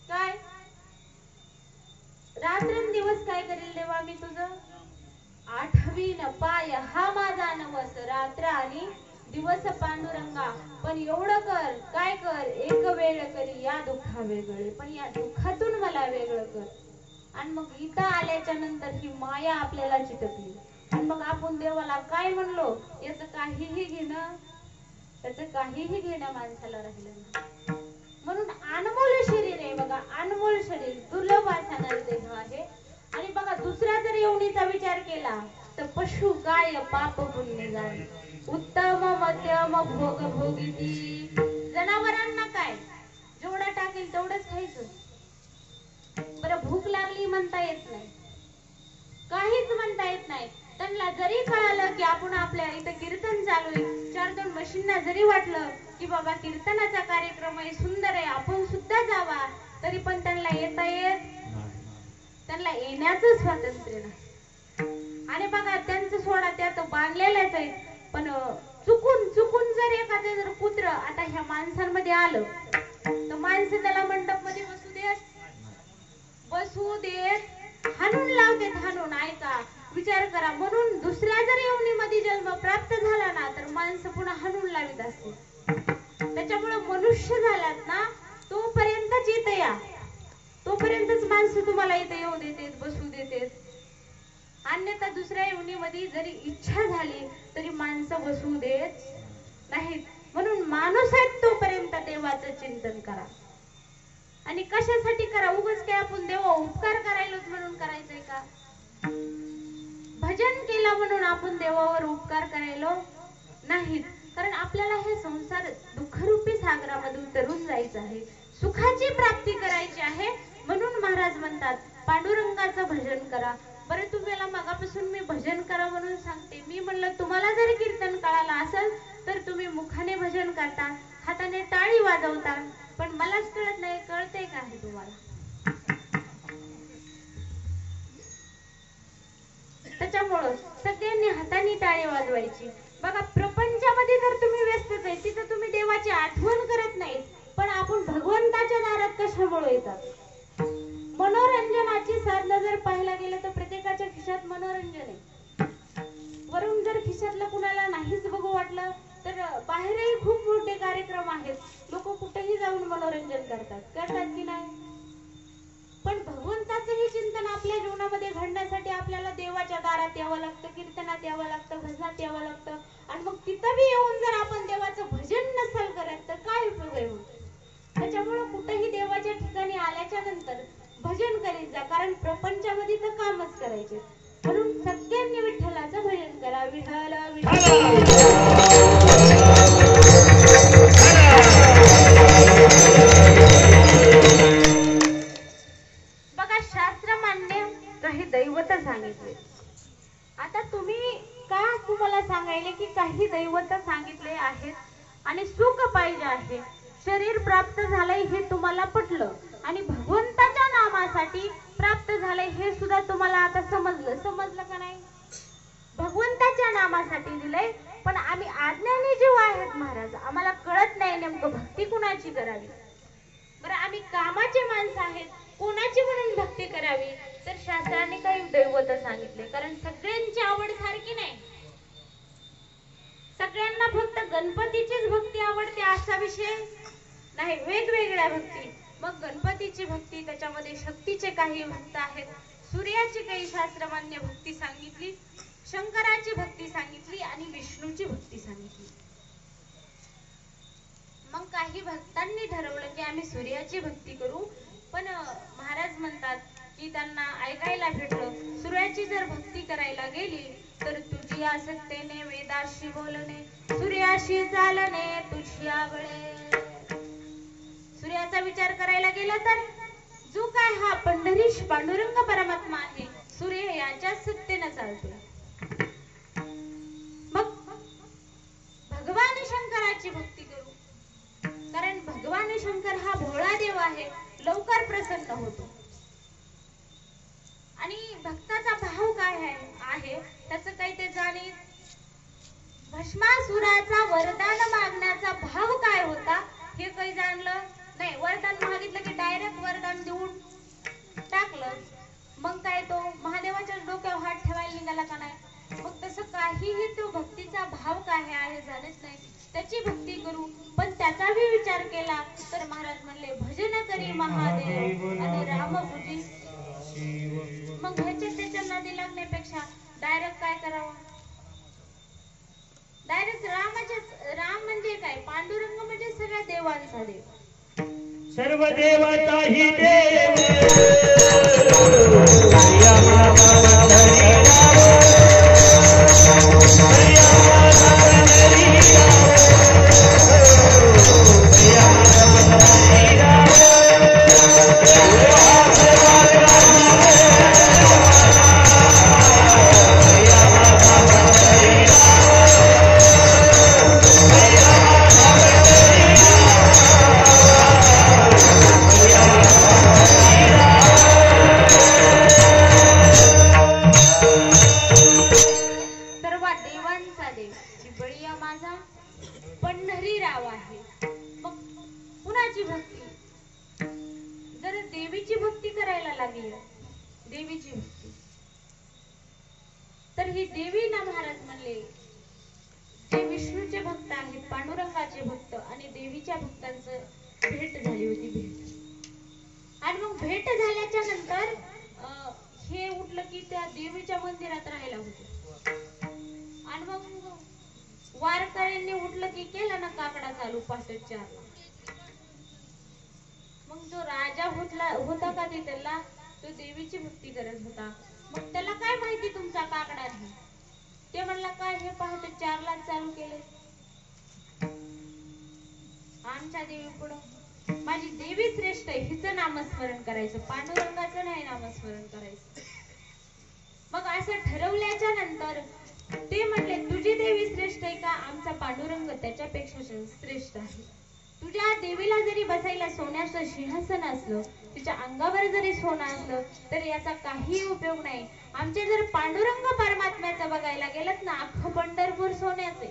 काय रात्रंदिवस काय करेल देवा मी तुझं. आठवीन पाय हा माझा नवस रात्र आणि दिवस पांडुरंगा. पण एवढं कर, काय कर, एक वेळ करी या दुःखा वेगळे. पण या दुःखातून मला वेगळं कर. आणि मग इथं आल्याच्या नंतर ही माया आपल्याला चिटकली. आणि मग आपण देवाला काय म्हणलो, याचं काहीही घेणं, त्याचं काहीही घेणं माणसाला राहिलं नाही. म्हणून अनमोल शरीर आहे बघा, अनमोल शरीर, दुर्लभ असणारे देह आहे. आणि बघा दुसऱ्या जर योनीचा विचार केला तर पशु गाय पाप पुण्य जाणे, उत्तम मध्यम भोग भोगिती. जनावरांना काय जेवढं टाकेल तेवढंच खायचं. बरं भूक लागली म्हणता येत नाही, काहीच म्हणता येत नाही. त्यांना जरी कळालं की आपण आपल्या इथं कीर्तन चालू आहे, 4-2 मशीनना जरी वाटलं की बाबा कीर्तनाचा कार्यक्रम आहे, सुंदर आहे, आपण सुद्धा जावा, तरी पण त्यांना येता येत, त्यांना येण्याचं स्वातंत्र्य नाही. आणि बघा त्यांचं सोडा त्यात बांधलेलंच आहे. पण चुकून चुकून जर एखादं जर कुत्र आता ह्या माणसांमध्ये आलं तर माणसं त्याला मंडप मध्ये बसू देत, हाणून लावतेत, हाणून. ऐका, विचार करा. म्हणून दुसऱ्या जर योनीमध्ये जन्म प्राप्त झाला ना तर माणसं पुन्हा हाणून लावित असते. त्याच्यामुळे मनुष्य झालात ना तोपर्यंतच इथं या, तोपर्यंतच माणसं तुम्हाला इथं येऊ देतेत, बसू देतेत. अन्यथा दुसऱ्या योनीमध्ये जरी इच्छा झाली तरी माणसं बसू देत नाहीत. म्हणून माणूस आहे तोपर्यंत देवाचं चिंतन करा. आणि कशासाठी करा, उगाच काय आपण देवा उपकार करायलोच म्हणून करायचंय का. भजन केलं म्हणून आपण देवावर उपकार करायलो नाहीत. कारण आपल्याला हे संसार दुःखरूपी सागरामधून तरून जायचं आहे, सुखाची प्राप्ती करायची आहे. म्हणून महाराज म्हणतात पांडुरंगाचं भजन करा. बरं तुम्हाला मगापासून मी भजन करा म्हणून सांगते. मी म्हणलं तुम्हाला जर कीर्तन कळालं असेल तर तुम्ही मुखाने भजन करता, हाताने टाळी वाजवता, पण मलाच कळत नाही. कळते का हे तुम्हाला? त्याच्यामुळं सगळ्यांनी हाताने टाळी वाजवायची. बघा प्रपंचामध्ये जर तुम्ही व्यस्तच आहे तिथं तुम्ही देवाची आठवण करत नाही, पण आपण भगवंताच्या दारात कशामुळे येतात. मनोरंजनाची साधनं जर पाहायला गेलं तर प्रत्येकाच्या खिशात मनोरंजन आहे. वरून जर खिशातलं कुणाला नाहीच बघू वाटलं तर बाहेरही खूप मोठे कार्यक्रम आहेत, लोक कुठेही जाऊन मनोरंजन करतात की नाही. पण भगवंताचंही चिंतन आपल्या जीवनामध्ये घडण्यासाठी आपल्याला देवाच्या दारात यावं लागतं, कीर्तनात यावं लागतं, भजनात यावं लागतं. आणि मग तिथं बी येऊन जर आपण देवाचं भजन नसेल करत तर काय उपयोग आहे. त्याच्यामुळे कुठेही देवाच्या ठिकाणी आल्याच्या नंतर भजन करीत जा, कारण प्रपंचामध्ये तर कामच करायचे. म्हणून सगळ्यांनी विठ्ठलाचं भजन करा. विठ्ठल बघा शास्त्र मान्य काही दैवत सांगितले. आता तुम्ही का तुम्हाला सांगायले की काही दैवत सांगितले आहेत आणि सुख पाहिजे आहे, शरीर प्राप्त झालंय हे तुम्हाला पटलं आणि भगवंताच्या नामासाठी प्राप्त झालंय हे सुद्धा तुम्हाला आता समजलं का नाही. भगवंताच्या नामासाठी दिलंय, पण आम्ही आज्ञानी जीव आहेत महाराज, आम्हाला कळत नाही नेमकं भक्ती कुणाची करावी. बरं आम्ही कामाचे माणसं आहेत, कोणाची म्हणून भक्ती करावी. तर शास्त्राने काही दैवत सांगितले, कारण सगळ्यांची आवड सारखी नाही. सगळ्यांना फक्त गणपतीचीच भक्ती आवडते असा विषय नाही, वेगवेगळ्या भक्ती. मग गणपतीची भक्ती, त्याच्यामध्ये शक्तीचे काही भक्त आहेत, सूर्याची काही शास्त्रमान्य भक्ती सांगितली, शंकराची भक्ती सांगितली आणि विष्णूची भक्ती सांगितली. मग काही भक्तांनी ठरवलं की आम्ही सूर्याची भक्ती करू. पण महाराज म्हणतात की त्यांना ऐकायला भेटलं सूर्याची जर भक्ती करायला गेली तर तुझी आसक्तीने वेदाशी बोलणे, सूर्याशी चालणे तुझी आवळे. सूर्याचा विचार करायला गेला तर जो काय हा पंढरीश पांडुरंग परमात्मा आहे, सूर्य याच्या सत्तेने चालतो. मग भगवान शंकराची भक्ती करू, कारण भगवान शंकर हा भोळा देव आहे, लवकर प्रसन्न होतो. आणि भक्ताचा भाव काय आहे त्याचं काही ते जाणीव. भस्मासुराचा वरदान मागण्याचा भाव काय होता हे काही जाणलं नाही. वरदान मागितलं की डायरेक्ट वरदान देऊन टाकलं. मग काय तो महादेवाच्या डोक्यावर हात ठेवायला निघाला का नाही. मग तसं काहीही तो भक्तीचा भाव काय आहे जाणत नाही. त्याची भक्ती करू, पण त्याचा बी विचार केला तर महाराज म्हणले भजन करी महादेव आणि राम पूजी. मग त्याच्या नादी लागण्यापेक्षा डायरेक्ट काय करावं. डायरेक्ट राम म्हणजे काय, पांडुरंग म्हणजे सगळ्या देवांचा देव, सर्व देवता ही देव. तर ही देवी ना महाराज म्हणले जे विष्णूचे भक्त आहेत, पांडुरंगाचे भक्त आणि देवीच्या भक्तांचं भेट झाली होती. भेट आणि मग भेट झाल्याच्या नंतर हे उठलं की त्या देवीच्या मंदिरात राहायला होते. आणि मग वारकऱ्यांनी उठलं की केला ना काकडा चालू 5:04. मग जो राजा होता का तिथला, तो देवीची भक्ती करत होता. मग त्याला काय माहिती तुमचा काकडा नाही. ते म्हणला काय हे 4:05 चालू केले. आमच्या देवी पुढं माझी देवी श्रेष्ठ आहे, हिचं नामस्मरण करायचं, पांडुरंगाचं नाही नामस्मरण करायचं. मग असं ठरवल्याच्या नंतर ते म्हणले तुझी देवी श्रेष्ठ आहे का, आमचा पांडुरंग त्याच्यापेक्षा श्रेष्ठ आहे. तुझ्या देवीला जरी बसायला सोन्याचं सिंहासन असलं, तिच्या अंगावर जरी सोनं असलं तर याचा काही उपयोग नाही. आमचे जर पांडुरंग परमात्म्याचं बघायला गेलत ना, अख्खं पंढरपूर सोन्याचे,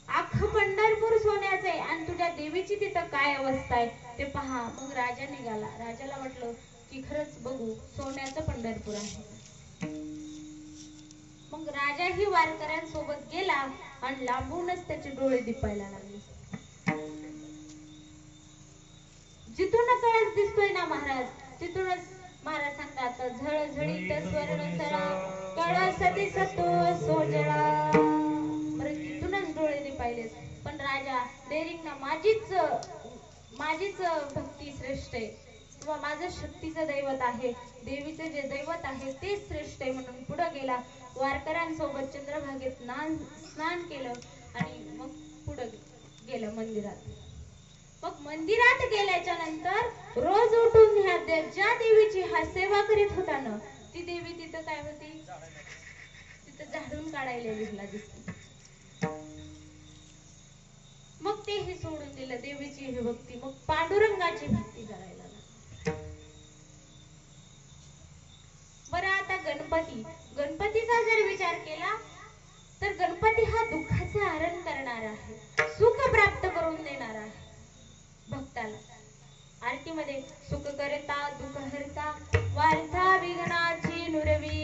अख्खं पंढरपूर सोन्याचे, आणि तुझ्या देवीची तिथं काय अवस्था आहे ते पहा. मग राजा निघाला. राजाला म्हटलं की खरंच बघू, सोन्याचं पंढरपूर आहे. मग राजाही वारकऱ्यांसोबत गेला आणि लांबूनच त्याचे डोळे दिपायला लागले. जिथून कळस दिसतोय ना महाराज, तिथूनच महाराज सांगतात झळझळीत स्वर्ण सरा कळस दिसतो सोजळा. बरं तिथूनच डोळे दिपायले. पण राजा डेरिंग ना माझीच भक्ती श्रेष्ठ आहे किंवा माझं शक्तीचं दैवत आहे, देवीचं जे दैवत आहे ते श्रेष्ठ आहे म्हणून पुढे गेला. वारकऱ्यांसोबत चंद्रभागेत स्नान केलं आणि मग पुढे गेलं मंदिरात. मग मंदिरात गेल्याच्या नंतर रोज उठून ज्या देवीची हा सेवा करीत होता ना, ती देवी तिथं काय होती, तिथं झाडून काढायला लिहिला दिसते. मग ते हे सोडून दिलं, देवीची ही भक्ती. मग पांडुरंगाची भक्ती करायला लागला. बरं आता गणपतीचा जर विचार केला तर गणपती हा दुःखाचे हरण करणारा आहे, सुख प्राप्त करून देणारा आहे भक्ताला. आरतीमध्ये सुख करता दुःख हरता वार्ता विघ्नाची नुरवी,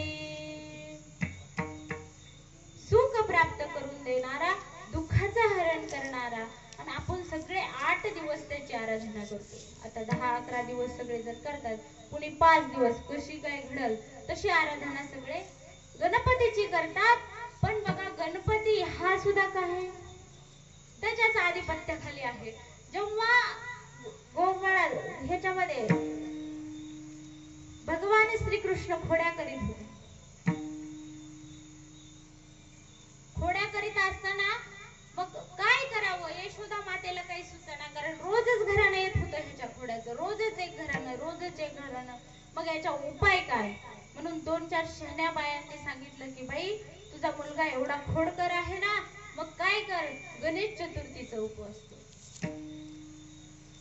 सुख प्राप्त करून देणारा, दुःखाचं हरण करणारा. आणि आपण सगळे 8 दिवस त्याची आराधना करतो. आता 10-11 दिवस सगळे जर करतात, कुणी 5 दिवस, कशी काय घडल तशी आराधना सगळे गणपतीची करतात. पण बघा गणपती हा सुद्धा काय त्याच्याच आधिपत्याखाली आहे. जेव्हा गोमाळा ह्याच्यामध्ये भगवान श्रीकृष्ण खोड्या करीत होते, खोड्या करीत असताना मग काय करावं यशोदा मातेला काही सुचना, कारण रोजच घराने येत होतं ह्याच्या खोड्याचं, रोजच हे घराणं, मग याचा उपाय काय? म्हणून 2-4 शहाण्या बायांनी सांगितलं की बाई तुझा मुलगा एवढा खोडकर आहे ना, मग काय कर, गणेश चतुर्थीचा उपवास कर,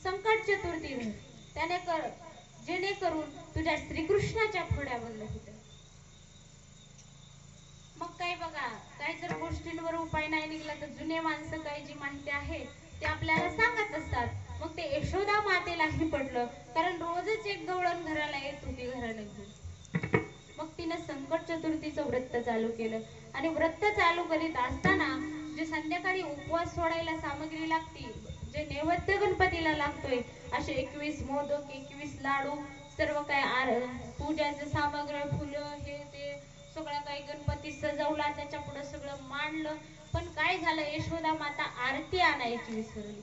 संकट चतुर्थी धर, त्याने कर, जेणेकरून तुझ्या श्रीकृष्णाच्या खोड्या बंद होत्या. मग काय बघा, काही जर गोष्टींवर उपाय नाही निघला तर जुने माणसं काही जी माहिती आहे ते आपल्याला सांगत असतात. मग ते यशोदा मातेलाही पडलं, कारण रोजच एक गवळण घराला येत होती घराला घेऊन. मग तिनं संकट चतुर्थीचं व्रत चालू केलं आणि व्रत चालू करीत असताना जे संध्याकाळी उपवास सोडायला सामग्री लागती, जे नैवेद्य गणपतीला लागतोय, असे 21 मोदक, 21 लाडू, सर्व काय पूजाचं सामग्री, फुलं, हे ते सगळं काही गणपती सजवला, त्याच्या पुढे सगळं मांडलं. पण काय झालं, यशोदा माता आरती आणायची विसरली.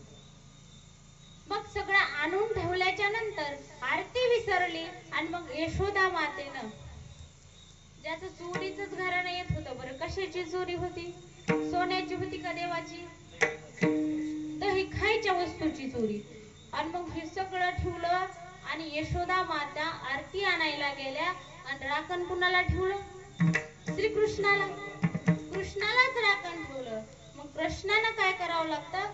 मग सगळं आणून ठेवल्याच्या नंतर आरती विसरली आणि मग यशोदा मातेनं, ज्याचं चोरीचंच घराणं येत होतं, बरं कशाची चोरी होती? सोन्याची होती का देवाची? तर ही खायच्या वस्तूची चोरी. आणि मग हे सगळं ठेवलं आणि यशोदा माता आरती आणायला गेल्या आणि राखण कुणाला ठेवलं? श्रीकृष्णाला. कृष्णालाच राखण ठेवलं. मग कृष्णानं काय करावं लागतं?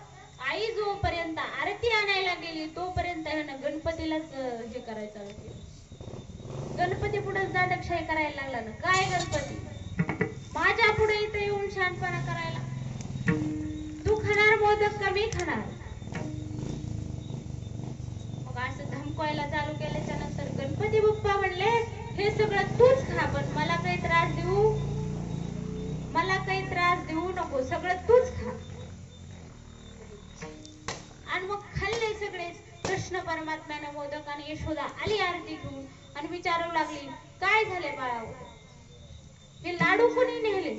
आई जोपर्यंत आरती आणायला गेली तोपर्यंत गणपतीलाच हे करायचं होतं. गणपती पुढे जादकशाही करायला लागला ना. काय गणपती माझ्या पुढे इथे येऊन शांतपणा करायला? तू खाणार मोदक का मी खाणार? मग असं धमकवायला चालू केल्याच्या नंतर गणपती बाप्पा म्हणले, हे सगळं तूच खा, पण मला काही त्रास देऊ नको, सगळं तूच खा. आणि मग खाल्ले सगळेच. कृष्ण परमात्म्यानं मोदक आणि यशोदा आली आरती घेऊन आणि विचारू लागली, काय झाले बाळा, हे लाडू कोणी नेले?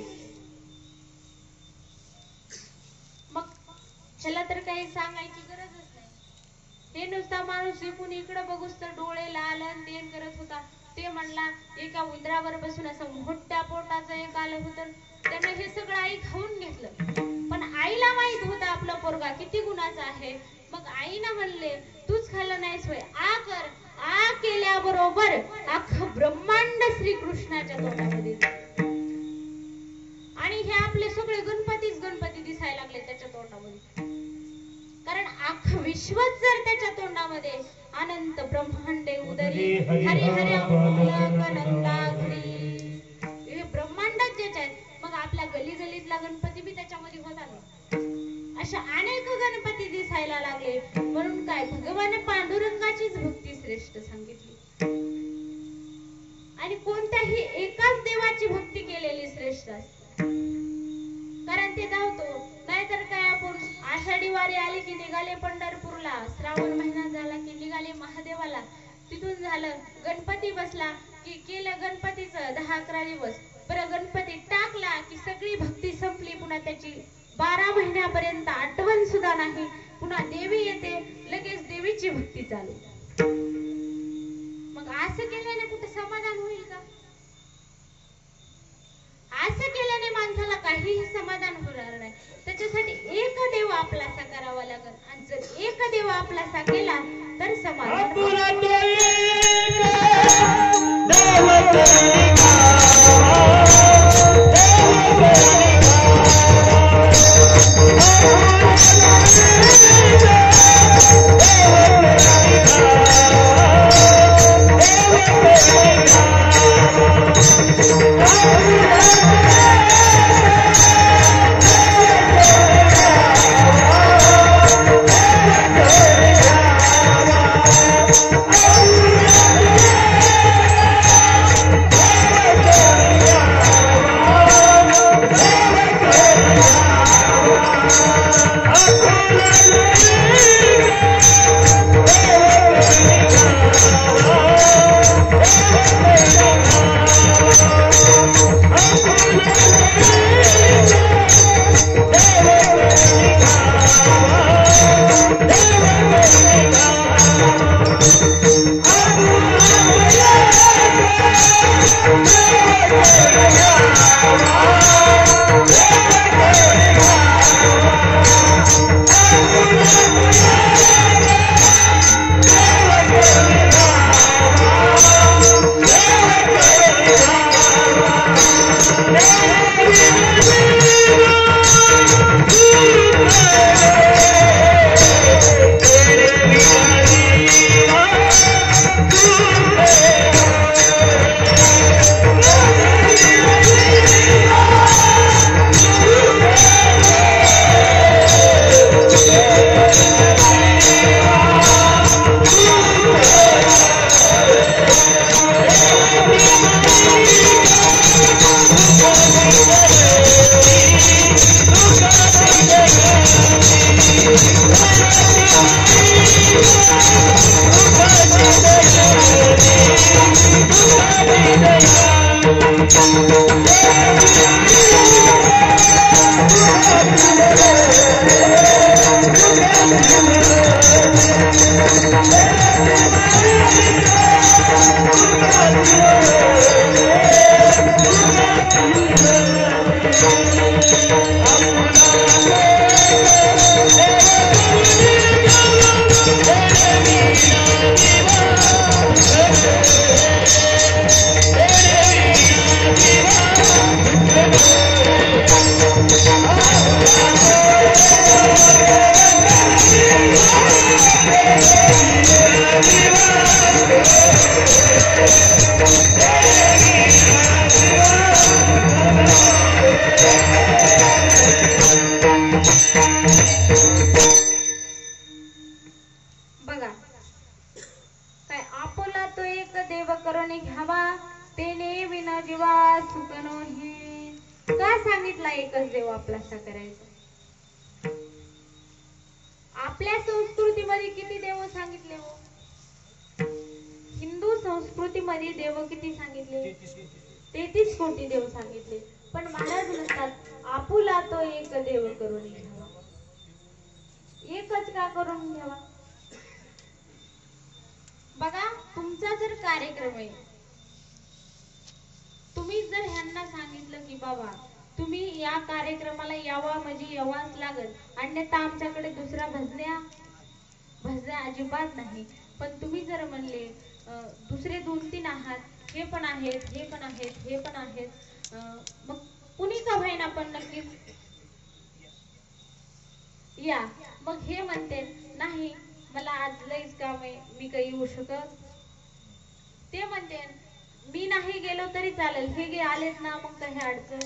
मग ह्याला तर काही सांगायची गरजच नाही. हे नुसता माणूस इकडून इकडे बघूस तर डोळे लाल तेन करत होता. ते म्हणला एका उंदरावर बसून असं मोठ्या पोटाचं एक आलं होतं, त्याने हे सगळं आई खाऊन घेतलं. पण आईला माहित होतं आपला पोरगा किती गुणाचा आहे. मग आईनं म्हणले, तूच खाल्लं नाहीस होय, आ कर. आ केल्याबरोबर अख्खं ब्रह्मांड श्रीकृष्णाच्या तोंडामध्ये. आणि हे आपले सगळे गणपती दिसायला लागले त्याच्या तोंडामध्ये. कारण अख्खं विश्वच जर त्याच्या तोंडामध्ये, अनंत ब्रह्मांडे उदरी हरी हरी अनंताघरी, हे ब्रह्मांडात ज्याचे आहेत. मग आपल्या गलीतला गणपती बी त्याच्यामध्ये होता ना. अशा अनेक गणपती दिसायला लागले. म्हणून काय, भगवान पांडुरंगाचीच भक्ती श्रेष्ठ सांगितली. आणि कोणत्याही एकाच देवाची भक्ती केलेली श्रेष्ठ असते. कारण ते धावतो. नाहीतर काय, आपण आषाढी वारी आली की निघाले पंढरपूरला, श्रावण महिना झाला की निघाले महादेवाला, तिथून झालं गणपती बसला की केलं गणपतीचं 10-11 दिवस. बरं गणपती टाकला की सगळी भक्ती संपली. पुन्हा त्याची 12 महिन्यापर्यंत आठवण सुद्धा नाही. पुन्हा देवी येते, लगेच देवीची भक्ती चालू. मग असं केल्याने कुठे समाधान होईल का? असं केल्याने माणसाला काहीही समाधान होणार नाही. त्याच्यासाठी एक देव आपलासा करावा लागेल. आणि जर एक देव आपलासा केला तर समाधान. I'm करून घ्यावा तेने विन जीवा सुख नोही. का सांगितला एकच देव आपलासा करायचा? आपल्या संस्कृतीमध्ये किती देव सांगितले हो? हिंदू संस्कृतीमध्ये देव किती सांगितले? 33 कोटी देव सांगितले. पण महाराज म्हणतात आपुला तो एक देव करून घ्यावा. एकच का करून घ्यावा? बघा, तुमचा जर कार्यक्रम आहे, तुम्ही जर ह्यांना सांगितलं की बाबा तुम्ही या कार्यक्रमाला यावा म्हणजे यावाच लागल, अन्यथा आमच्याकडे दुसरा भजन्या अजिबात नाही. पण तुम्ही जर म्हणले दुसरे 2-3 आहात, हे पण आहेत, हे पण आहेत, हे पण आहेत, मग कुणी का होईना पण नक्कीच या. मग हे म्हणते नाही मला आज लईच काम आहे, मी काही येऊ शकत. ते म्हणते मी नाही गेलो तरी चालेल, हे आलेत ना, मग काही अडचण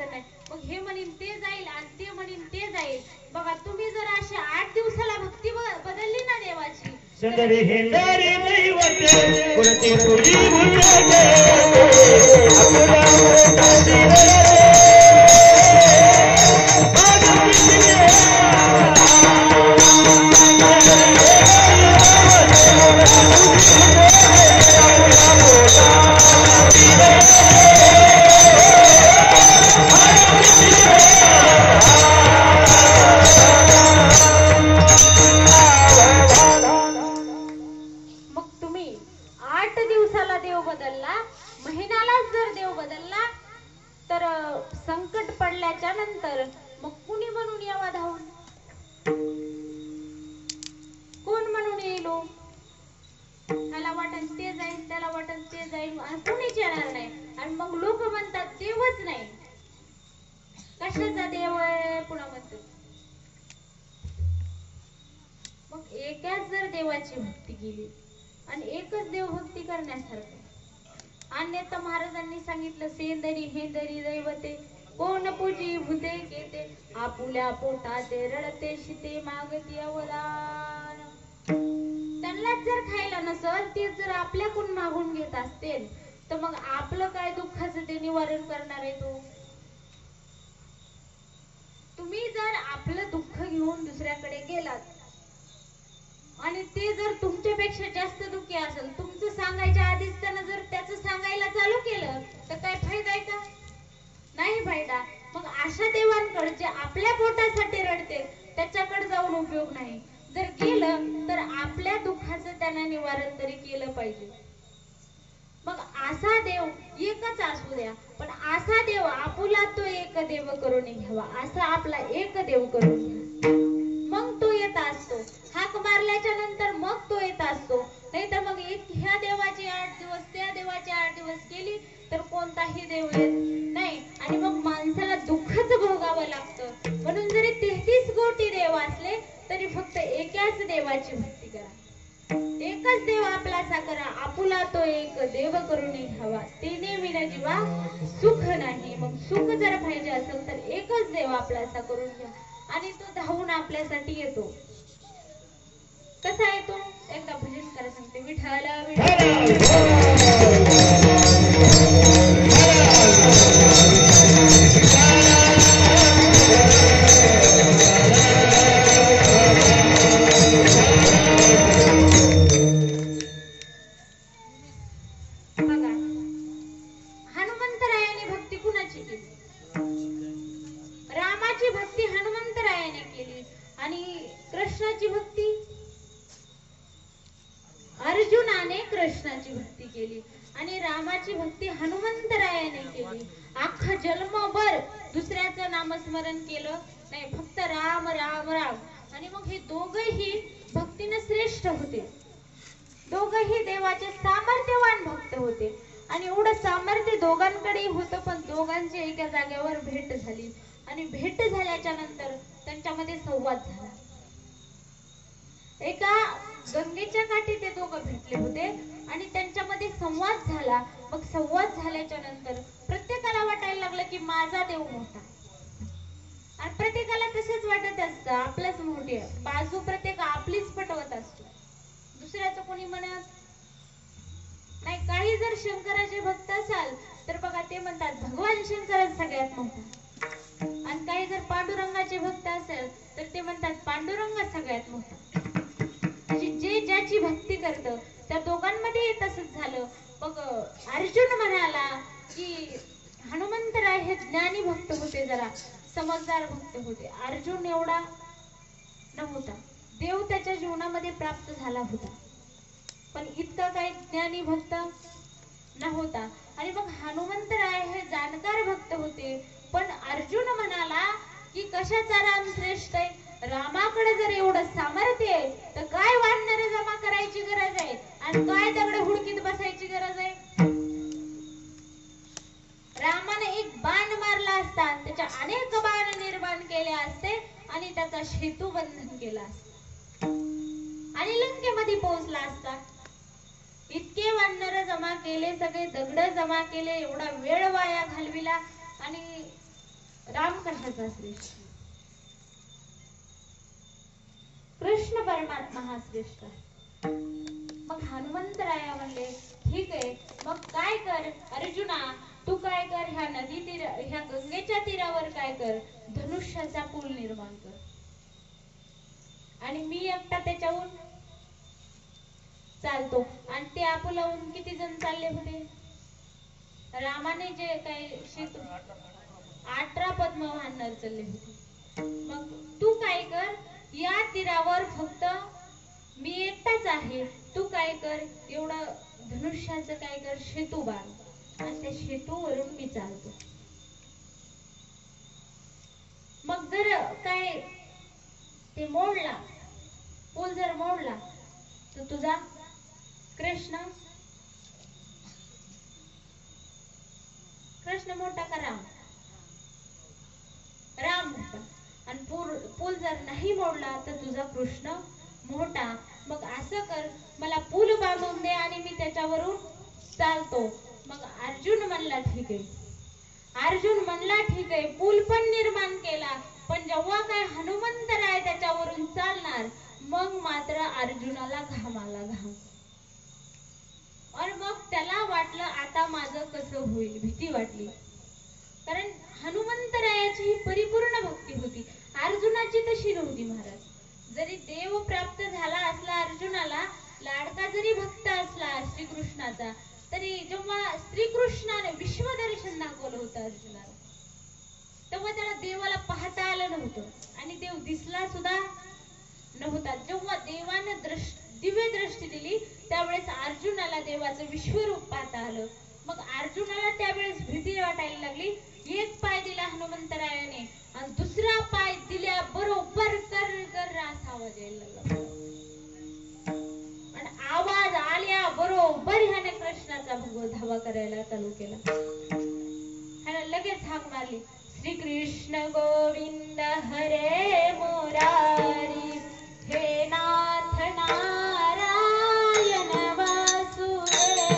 नाही. मग हे म्हणीन ते जाईल आणि ते म्हणीन ते जाईल. बघा, तुम्ही जर अशी 8 दिवसाला भक्ती बदलली ना देवाची, सुंदरी हेंदारी दैवते कुलती तुझी भुजाते अपुरा संकट पडल्याच्या नंतर मग कुणी म्हणून यावा धावून? कोण म्हणून येलो? त्याला वाटन ते जाईल, त्याला वाटन ते जाईल, आणि कुणीच येणार नाही. आणि मग लोक म्हणतात देवच नाही. कशाचा देव आहे पुन्हा म्हणतात. मग एकाच जर देवाची भक्ती केली आणि एकच देव भक्ती करण्यासारखं, अन्यथा महाराजांनी सांगितलं सेंदरी हेंदरी दैवते कोण पूजी भूते केते आपुल्या पोटाते रडते शिते मागती अवदान. त्यांनाच जर खायला नसल, ते जर आपल्याकडून मागून घेत असतील, तर मग आपलं काय दुःखाचं ते निवारण करणार आहे तो? तुम्ही जर आपलं दुःख घेऊन दुसऱ्याकडे गेलात आणि ते जर तुमच्यापेक्षा जास्त दुःखी असेल, तुमचं सांगायच्या आधीच त्यानं जर त्याचं सांगायला चालू केलं, तर काय फायदा आहे का? नाही फायदा. मग अशा देवांकडे जे आपल्या पोटासाठी रडते त्याच्याकडे जाऊन उपयोग नाही. जर केलं तर आपल्या दुःखाचं त्यानं निवारण तरी केलं पाहिजे. मग असा देव एकच असू द्या, पण असा देव आपुला तो एक देव करून घ्यावा. असा आपला एक देव करून घ्या, मग तो येत असतो. हाक मारल्याच्या नंतर मग तो येत असतो. नाही तर मग ह्या देवाचे 8 दिवस त्या देवाचे 8 दिवस केली तर कोणताही देव येत नाही. आणि मग माणसाला दुःखच भोगावं लागतं. म्हणून जरी 33 कोटी देव असले तरी फक्त एकाच देवाची भक्ती करा. एकच देव आपलासा करा. आपुला तो एक देव करून घ्यावा तेने विना जीवा सुख नाही. मग सुख जर पाहिजे असेल तर एकच देव आपलासा करून घ्या आणि तो धावून आपल्यासाठी येतो. कसा येतो? एकदा भजन करा सांगते. विठ्ठल बघा, हनुमंतरायाने भक्ती कुणाची केली? रामाची भक्ती हनुमंतरायाने केली. आणि कृष्णाची भक्ती अर्जुनाने कृष्णाची भक्ती केली. आणि रामाची भक्ती हनुमंतरायाने केली. अख्खा जन्मभर दुसऱ्याचं नामस्मरण केलं नाही, फक्त राम राम राम. आणि मग हे दोघही भक्तीने श्रेष्ठ होते. दोघही देवाचे सामर्थ्यवान भक्त होते. आणि एवढं सामर्थ्य दोघांकडे होतं, पण दोघांची एका जागेवर भेट झाली. आणि भेट झाल्याच्या नंतर त्यांच्यामध्ये संवाद झाला. एका गंगेच्या काठी ते दोघं भेटले होते आणि त्यांच्यामध्ये संवाद झाला. मग संवाद झाल्याच्या नंतर प्रत्येकाला वाटायला लागलं की माझा देव मोठा. आणि प्रत्येकाला तसंच वाटत असतं आपलंच मोठी बाजू प्रत्येक आपलीच पटवत असतो. दुसऱ्याचं कोणी म्हणत नाही. काही जर शंकराचे भक्त असाल तर बघा ते म्हणतात भगवान शंकरच सगळ्यात मोठा, आणि काही जर पांडुरंगाचे भक्त असेल तर ते म्हणतात पांडुरंग सगळ्यात मोठा. म्हणजे जे ज्याची भक्ती करतं त्या दोघांमध्ये तसंच झालं. मग अर्जुन म्हणाला की हनुमंतराय हे ज्ञानी भक्त होते, जरा समजदार भक्त होते. अर्जुन एवढा नव्हता. देव त्याच्या जीवनामध्ये प्राप्त झाला होता, पण इतका काही ज्ञानी भक्त नव्हता. आणि मग हनुमंतराय हे जाणकार भक्त होते, पण अर्जुन म्हणाला की कशाचा राम श्रेष्ठ आहे, रामाकडे जर एवढं सामर्थ्य आहे तर काय वानर जमा करायची गरज आहे आणि काय दगड हुडकीत बसायची गरज आहे. रामाने एक बाण मारला असता, त्याच्या अनेक बाण निर्माण केले असते आणि त्याचा सेतू बंधन केला असता आणि लंकेमध्ये पोहोचला असता. इतके वानर जमा केले, सगळे दगड जमा केले, एवढा वेळ वाया घालविला आणि राम कशाचा श्रेष्ठ, कृष्ण परमात्मा हा श्रेष्ठ. मग हनुमंतराय म्हणले ठीक आहे, मग काय कर अर्जुना, तू काय कर, ह्या नदी तीर, ह्या गंगेच्या तीरावर काय कर, धनुष्याचा पूल निर्माण कर आणि मी एकटा त्याच्याहून चालतो. आणि ते आपुलाहून किती जण चालले होते, रामाने जे काही सेतू 18 पद्मवाहनर चालले होते. मग तू काय कर, या तीरावर फक्त मी एकटाच आहे, तू काय कर, एवढं धनुष्याचं काय कर, सेतू बांध आणि त्या सेतूवरून मी चालतो. मग जर काय ते मोडला, पूल जर मोडला तर तुझा कृष्ण मोठा का राम, राम मोठा. आणि पूल जर नाही मोडला तर तुझा कृष्ण मोठा. मग असं कर, मला पूल बांधून दे आणि मी त्याच्यावरून चालतो. मग अर्जुन म्हणला ठीक आहे. अर्जुन म्हणला ठीक आहे, पूल पण निर्माण केला, पण जेव्हा काय हनुमंतराय त्याच्यावरून चालणार मग मात्र अर्जुनाला घाम आला, घाम. आणि मग त्याला वाटलं आता माझं कसं होईल, भीती वाटली. कारण हनुमंतरायाची ही परिपूर्ण भक्ती होती, अर्जुनाची तशी नव्हती. महाराज जरी देव प्राप्त झाला असला, अर्जुनाला लाडका जरी भक्त असला श्रीकृष्णाचा, तरी जेव्हा श्रीकृष्णाने विश्वदर्शन दाखवलं होतं अर्जुनाला, तेव्हा त्याला देवाला पाहता आलं नव्हतं आणि देव दिसला सुद्धा नव्हता. जेव्हा देवानं दिव्य दृष्टी दिली त्यावेळेस अर्जुनाला देवाचं विश्वरूप पाहता आलं. मग अर्जुनाला त्यावेळेस भीती वाटायला लागली. एक पाय दिला हनुमंतरायाने आणि दुसरा पाय दिल्या बरोबर कर कर असा आवाज यायला लागला. आणि आवाज आल्या बरोबर ह्याने कृष्णाचा धावा करायला चालू केला. ह्याने लगेच हाक मारली, श्री कृष्ण गोविंद हरे मुरारी, हे नाथ नारायण वासुदेव.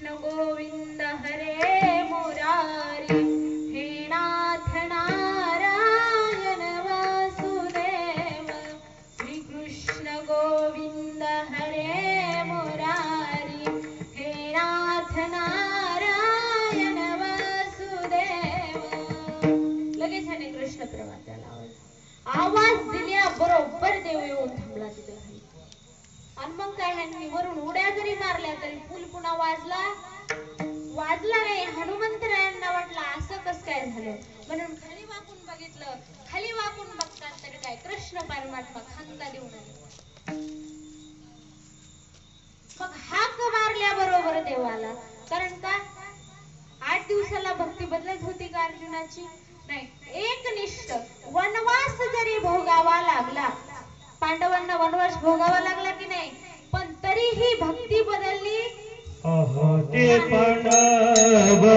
कृष्ण गोविंद हरे मुरारी हे नाथ नारायण वासुदेव श्री कृष्ण गोविंद हरे मुरारी हे नाथ नारायण वासुदेव. लगेच ह्याने कृष्ण परमात्म्याला आवाज दिल्याबरोबर देव येऊन थांबला तिथे. आणि मग काय ह्यांनी वरून उड्या जरी मारल्या तरी पूल पुन्हा वाजला नाही. हनुमंतरायांना वाटलं असं कस काय झालं, म्हणून खाली वाकून बघितलं. खाली वाकून बघतात तर काय कृष्ण परमात्मा खांदा देऊन आले. मग हाक मारल्याबरोबर देव आला. कारण का 8 दिवसाला भक्ती बदलत होती का अर्जुनाची? नाही. एकनिष्ठ वनवास जरी भोगावा लागला, पांडवांना वनवास भोगावा लागला की नाही, पण तरीही भक्ती बदलली. ते पांडव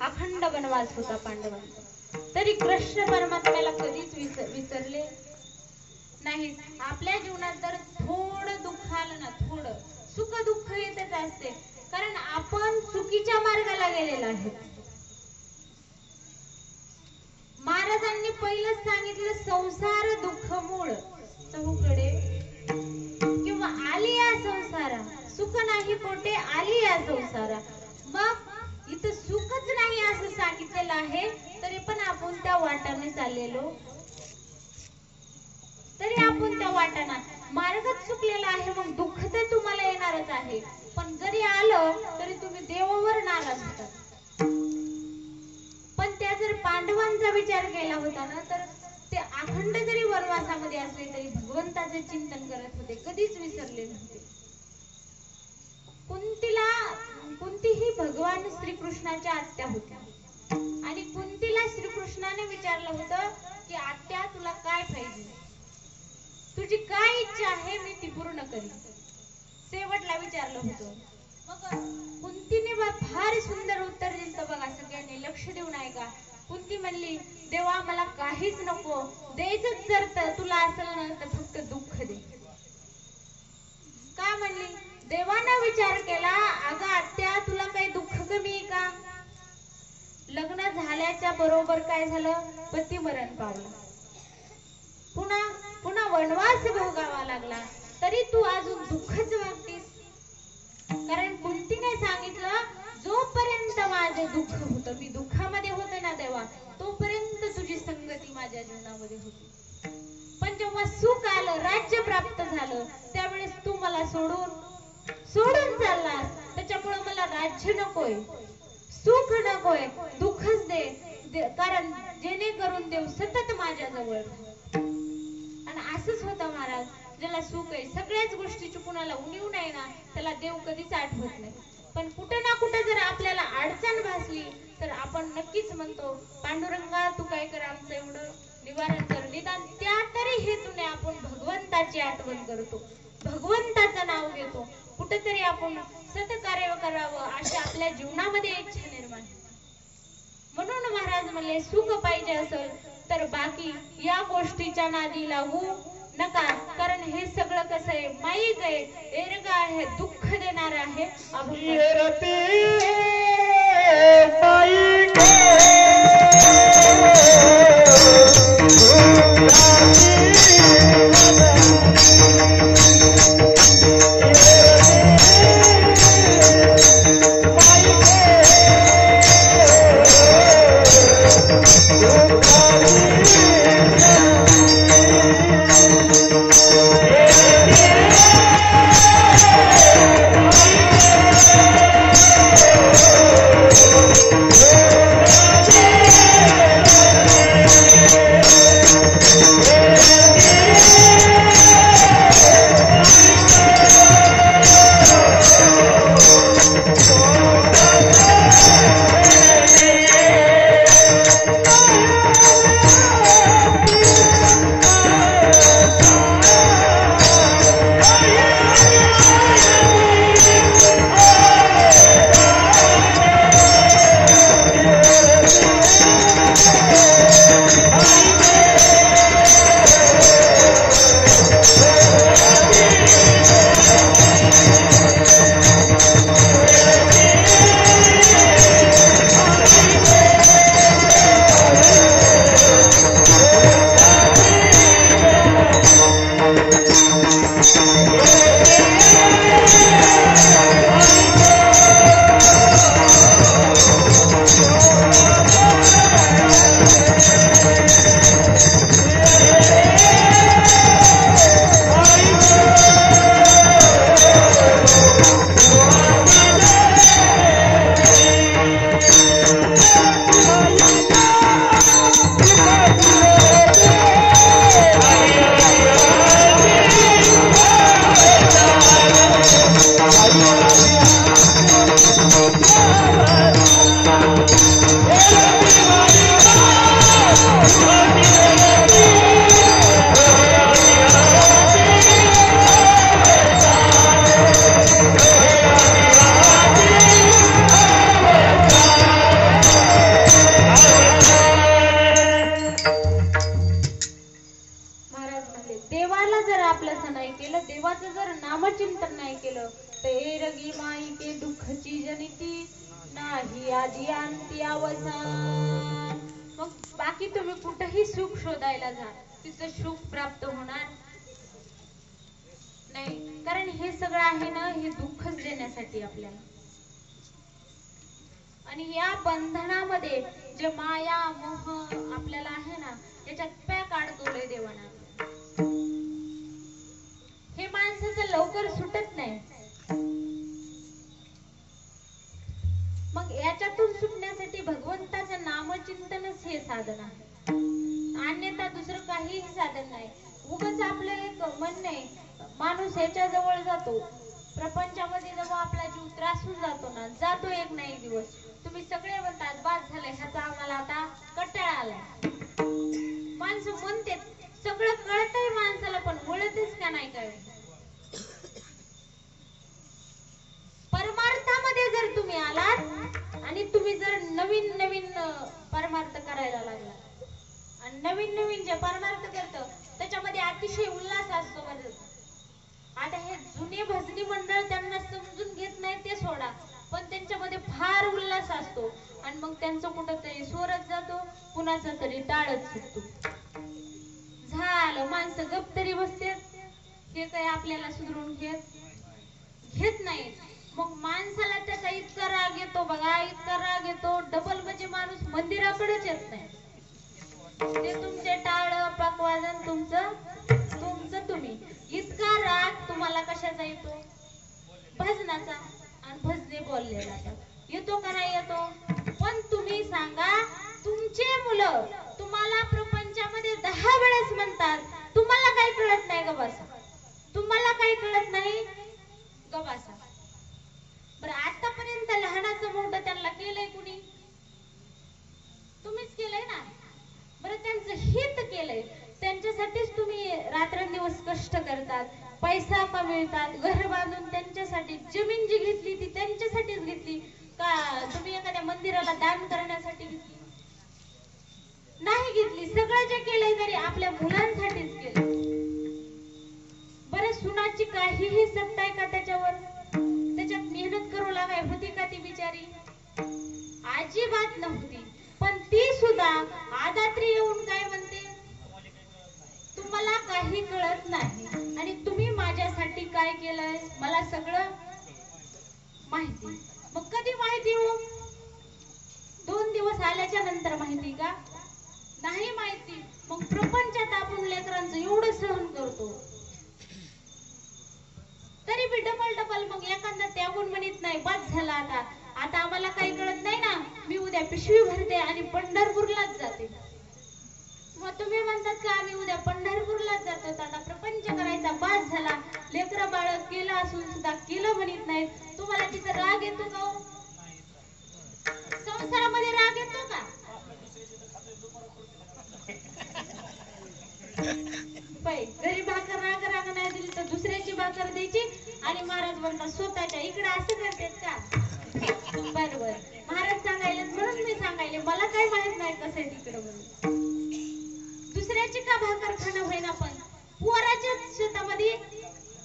अखंड वनवास होता पांडवांचा, तरी कृष्ण परमात्म्याला कधीच विसरले नाही. आपल्या जीवनात जर थोडं दुःख आलं ना, थोडं सुख दुःख येतच असते, कारण आपण चुकीच्या मार्गाला गेलेलो आहे. महाराजांनी पहिलंच सांगितलं, संसार दुःख मूळ चहूकडे किंवा आली या संसारा, सुख नाही कोठे आली या संसारा. मग इथं सुखच नाही असं सांगितलेलं आहे, तरी पण आपण त्या वाटाने चाललेलो, तरी आपण त्या वाटाना मार्गच चुकलेला आहे. मग दुःख तर तुम्हाला येणारच आहे, पण जरी आलं तरी तुम्ही देवावर नाराज होतात. पण त्या जर पांडवांचा विचार केला होता ना, तर ते अखंड जरी वनवासामध्ये असले तरी भगवंताचे चिंतन करत होते, कधीच विसरले नव्हते. कुंतीही भगवान श्रीकृष्णाच्या आत्या होत्या, आणि कुंतीला श्रीकृष्णाने विचारलं होतं की आत्या तुला काय पाहिजे, तुझी काय इच्छा आहे मी ती पूर्ण करीन, शेवटला विचारलं होतं. मग कुंतीने फार सुंदर उत्तर दिलं बघा, सगळ्यांनी लक्ष देऊन ऐका. कुंती म्हणली, देवा मला काहीच नको, द्यायचंच जर तुला असेल ना तर फक्त दुःख दे. का म्हणली? देवानं विचार केला, अगं आत्या तुला काही दुःख कमी आहे का? लग्न झाल्याच्या बरोबर काय झालं, पती मरण पावलं, पुन्हा वनवास भोगावा लागला, तरी तू अजून दुःखच वागतीस. कारण कुंतीने सांगितलं, जोपर्यंत माझे दुःख होतं, मी दुःखामध्ये होते ना देवा, तोपर्यंत तुझी संगती माझ्या जीवनामध्ये होती. पण जेव्हा सुख आलं, राज्य प्राप्त झालं, त्यावेळेस तू मला सोडून सोडून चाललास, त्याच्यामुळे मला राज्य नकोय, सुख नकोय, दुःखच कारण जेणेकरून देव सतत माझ्या जवळ. आणि असंच होतं महाराज, ज्याला सुख आहे सगळ्याच गोष्टीची कुणाला उणीव नाही ना, त्याला देव कधीच आठवत नाही. पण कुठे ना कुठे जर आपल्याला अडचण भासली तर आपण नक्कीच म्हणतो, पांडुरंगा तू काय कर आमचं एवढं निवारण कर. निदान त्या तरी हेतूने आपण भगवंताची आठवण करतो, भगवंताचं नाव घेतो, कुठेतरी आपण सत्कार्य करावं अशी आपल्या जीवनामध्ये इच्छा निर्माण. म्हणून महाराज म्हणले, सुख पाहिजे असेल तर बाकी या गोष्टीच्या नादी लागू नका, कारण हे सगळं कसं आहे, माईक आहे, एरग आहे, दुःख देणार आहे. नामचिंतन नाही केलं तर एरगी माईके दुःखची जनिती नाही आजी अंती अवसान. मग बाकी तुम्ही कुठेही सुख शोधायला जा, तिचं सुख प्राप्त होणार नाही, कारण हे सगळं आहे ना, हे दुःखच देण्यासाठी आपल्याला. आणि या बंधनामध्ये जे माया मोह आपल्याला आहे ना, त्याच्यात पॅक अडकवलंय देवाना. हे माणसाचं लवकर सुटत नाही. मग याच्यातून सुटण्यासाठी भगवंताचं नामचिंतनच हे साधन आहे, अन्यथा दुसरं काहीही साधन नाही. उगाच आपलं एक म्हणणं आहे, माणूस ह्याच्या जवळ जातो, प्रपंचामध्ये जेव्हा आपला जीव त्रासून जातो ना, जातो एक ना एक दिवस. तुम्ही सगळे म्हणतात बाद झालंय, ह्याचा आम्हाला आता कंटाळा आलाय. माणसं म्हणते, सगळं कळतंय माणसाला, पण वळतच का नाही काय. परमार्थामध्ये जर तुम्ही आलात आणि तुम्ही जर नवीन नवीन परमार्थ करायला लागला, आणि नवीन नवीन जे परमार्थ करतो त्याच्यामध्ये अतिशय उल्हास असतो. आता हे जुने भजनी मंडळ त्यांना समजून घेत नाही ते सोडा, पण त्यांच्यामध्ये फार उल्हास असतो. आणि मग त्यांचं कुठंतरी स्वरच जातो, कुणाचा तरी टाळच सुटतो. झालं, माणसं गप तरी बसते, हे काय आपल्याला सुधरून घेत नाही. मग माणसाला त्याचा इतका राग येतो बघा, इतका राग येतो, डबल म्हणजे माणूस मंदिराकडेच येत नाही. ते तुमचे टाळ पकवादन तुमचं तुम्ही, इतका राग तुम्हाला कशाचा येतो? भजनाचा. आणि भजने बोलले जातात, येतो का नाही येतो? पण तुम्ही सांगा, तुमचे मुलं तुम्हाला प्रपंचामध्ये 10 वेळेस म्हणतात, तुम्हाला काही कळत नाही ग बसा, तुम्हाला काही कळत नाही ग बसा. बरं, आतापर्यंत लहानाचं मोठं त्यांना केलंय कुणी? तुम्हीच केलंय ना. बरं, त्यांचं हित केलंय, त्यांच्यासाठीच तुम्ही रात्रंदिवस कष्ट करतात, पैसा कमवितात, घर बांधून त्यांच्यासाठी, जमीन जी घेतली ती त्यांच्यासाठीच घेतली का? तुम्ही एखाद्या मंदिराला दान करण्यासाठी घेतली नाही, घेतली. सगळं जे केलंय तरी आपल्या मुलांसाठीच केलं. बरं, सुनाची काहीही सत्ता आहे का त्याच्यावर? त्याच्यात मेहनत करू लागाय होती का ती बिचारी? अजिबात नव्हती. पण ती सुद्धा आदात्री येऊन काय म्हणते, तुम्हाला काही कळत नाही आणि तुम्ही माझ्यासाठी काय केलंय मला सगळं माहिती. मग कधी माहिती हो? 2 दिवस आल्याच्या नंतर माहिती का? नाही माहिती. मग प्रपंचात आपण लेकरांचं एवढं सहन करतो तरी बी डबल मग एखादा त्याहून म्हणत नाही, बस झाला आता, आता आम्हाला काही कळत नाही ना, मी उद्या पिशवी भरते आणि पंढरपूरलाच जाते. मग तुम्ही म्हणतात का आम्ही उद्या पंढरपूरलाच जातो, आता प्रपंच करायचा बस झाला, लेकरं बाळ केलं असून सुद्धा केलं म्हणत नाहीत, तुम्हाला तिथं राग येतो का? संसारामध्ये राग येतो का? घरी भाकर राग नाही दिली तर दुसऱ्याची भाकर द्यायची आणि महाराज म्हणतात स्वतःच्या इकडे असं करतात का? बरोबर, महाराज सांगायले म्हणून मी सांगायले, मला काही माहित नाही कसं आहे तिकडे म्हणून. दुसऱ्याची का भाकर खाणं होईना, पण पोराच्या शेतामध्ये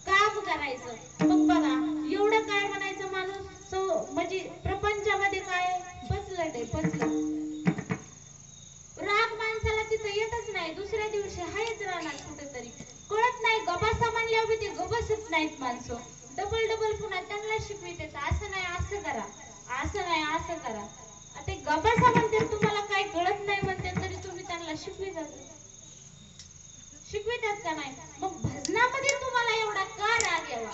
काम करायचं. मग बघा, एवढं काय म्हणायचं माणूस म्हणजे प्रपंचामध्ये काय पचलं. राग माणसाला तिथं येतच नाही, दुसऱ्या दिवशी हायच राहणार कुठेतरी. कळत नाही, गबासा म्हणल्यावर ते गबसत नाहीत माणसं. डबल पुन्हा त्यांना शिकवित, असं नाही असं करा, असं नाही असं करा. ते गबासा म्हणते, तुम्हाला काय कळत नाही म्हणते, तरी तुम्ही त्यांना शिकवितात का नाही? मग भजनामध्ये तुम्हाला एवढा का राग यावा?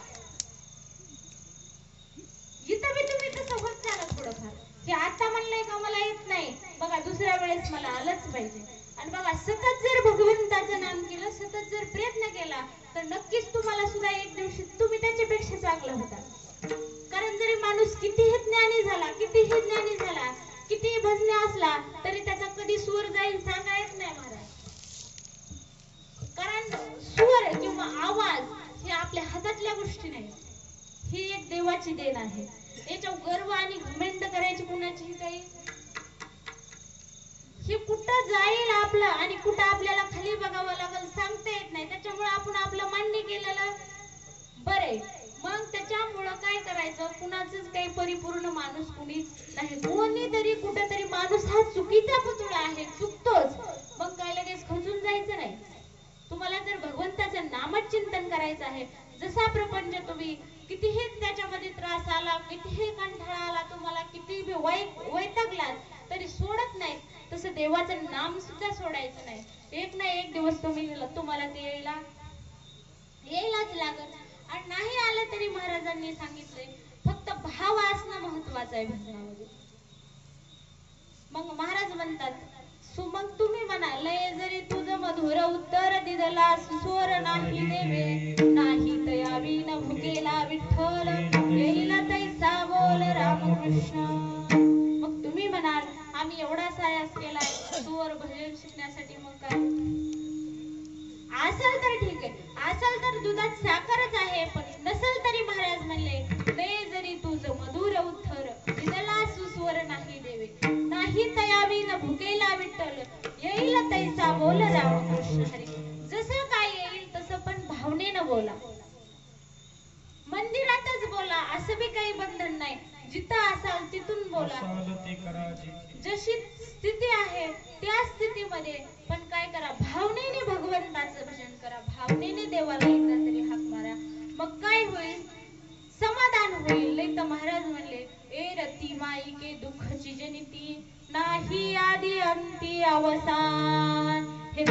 इथं बी तुम्ही तसं होत चालत थोडंफार, की आता म्हणलंय का मला येत नाही, बघा दुसऱ्या वेळेस मला आलंच पाहिजे. आणि बघा, सतत जर भगवंताचं नाम केलं, सतत जर प्रयत्न केला, तर नक्कीच तुम्हाला सुद्धा एक दिवशी तुम्ही त्याच्यापेक्षा चांगलं होता. कारण जरी माणूस कितीही ज्ञानी झाला, कितीही भजने असला, तरी त्याचा कधी स्वर जाईल सांगा येत नाही महाराज. कारण स्वर किंवा आवाज हे आपल्या हातातल्या गोष्टी नाही, ही एक देवाची देण आहे. याच्या गर्व आणि घमंड करायची कुणाची काही, हे कुठं जाईल आपलं आणि कुठं आपल्याला खाली बघावं लागेल सांगता येत नाही. त्याच्यामुळे आपण आपलं मान्य केलेलं बरे. मग त्याच्यामुळं काय करायचं, कुणाचंच काही परिपूर्ण माणूस कुणी नाही. कोणीतरी कुठेतरी माणूस हा चुकीचा पुतळा आहे, चुकतोच, मग काय लगेच खचून जायचं नाही. तुम्हाला जर भगवंताचं नामचिंतन करायचं आहे, जसा प्रपंच तुम्ही कितीही त्याच्यामध्ये त्रास आला, कितीही कंटाळा आला, तुम्हाला कितीही वैतागलात तरी सोडत नाही, तसं देवाचं नाम सुद्धा सोडायचं नाही. एक ना एक दिवस तुम्हाला ते यायलाच लागत. आणि नाही आलं तरी महाराजांनी सांगितलंय, फक्त भाव असणं महत्वाचं आहे भजनामध्ये. मग महाराज म्हणतात, मग तुम्ही म्हणाल, जरी तुझं मधुर उत्तर दिदला, स्वर नाही देवे, नाही तयावी न भुकेला विठ्ठल, येईल तैसा बोल रामकृष्ण. मग तुम्ही म्हणाल, आम्ही एवढा सायास केलाय स्वर भजन शिकण्यासाठी, मग काय असेल तर ठीक आहे, असेल तर दुधात साखरच आहे, पण नसेल तरी महाराज म्हणले, जरी तुझं मधुर उत्तर दिदला, सुस्वर नाही देवे, नाही तयावी न भुकेला विठ्ठल, येईल तैसा बोल रामकृष्ण हरी. जसं काय येईल तसं, पण भावनेनं बोला, मंदिरातच बोला, असं बी काही बंधन नाही, जिथं असाल तिथून बोला, जशी स्थिती आहे त्या स्थितीमध्ये, पण काय करा, भावनेने भगवंताचं भजन करा, भावनेने देवाला एकदा तरी हाक मारा. मग काय होईल, समाधान होईल. नाही तर महाराज म्हणले, ए रती माई के दुःखची जनिती, नाही आदी अंती अवसान. हे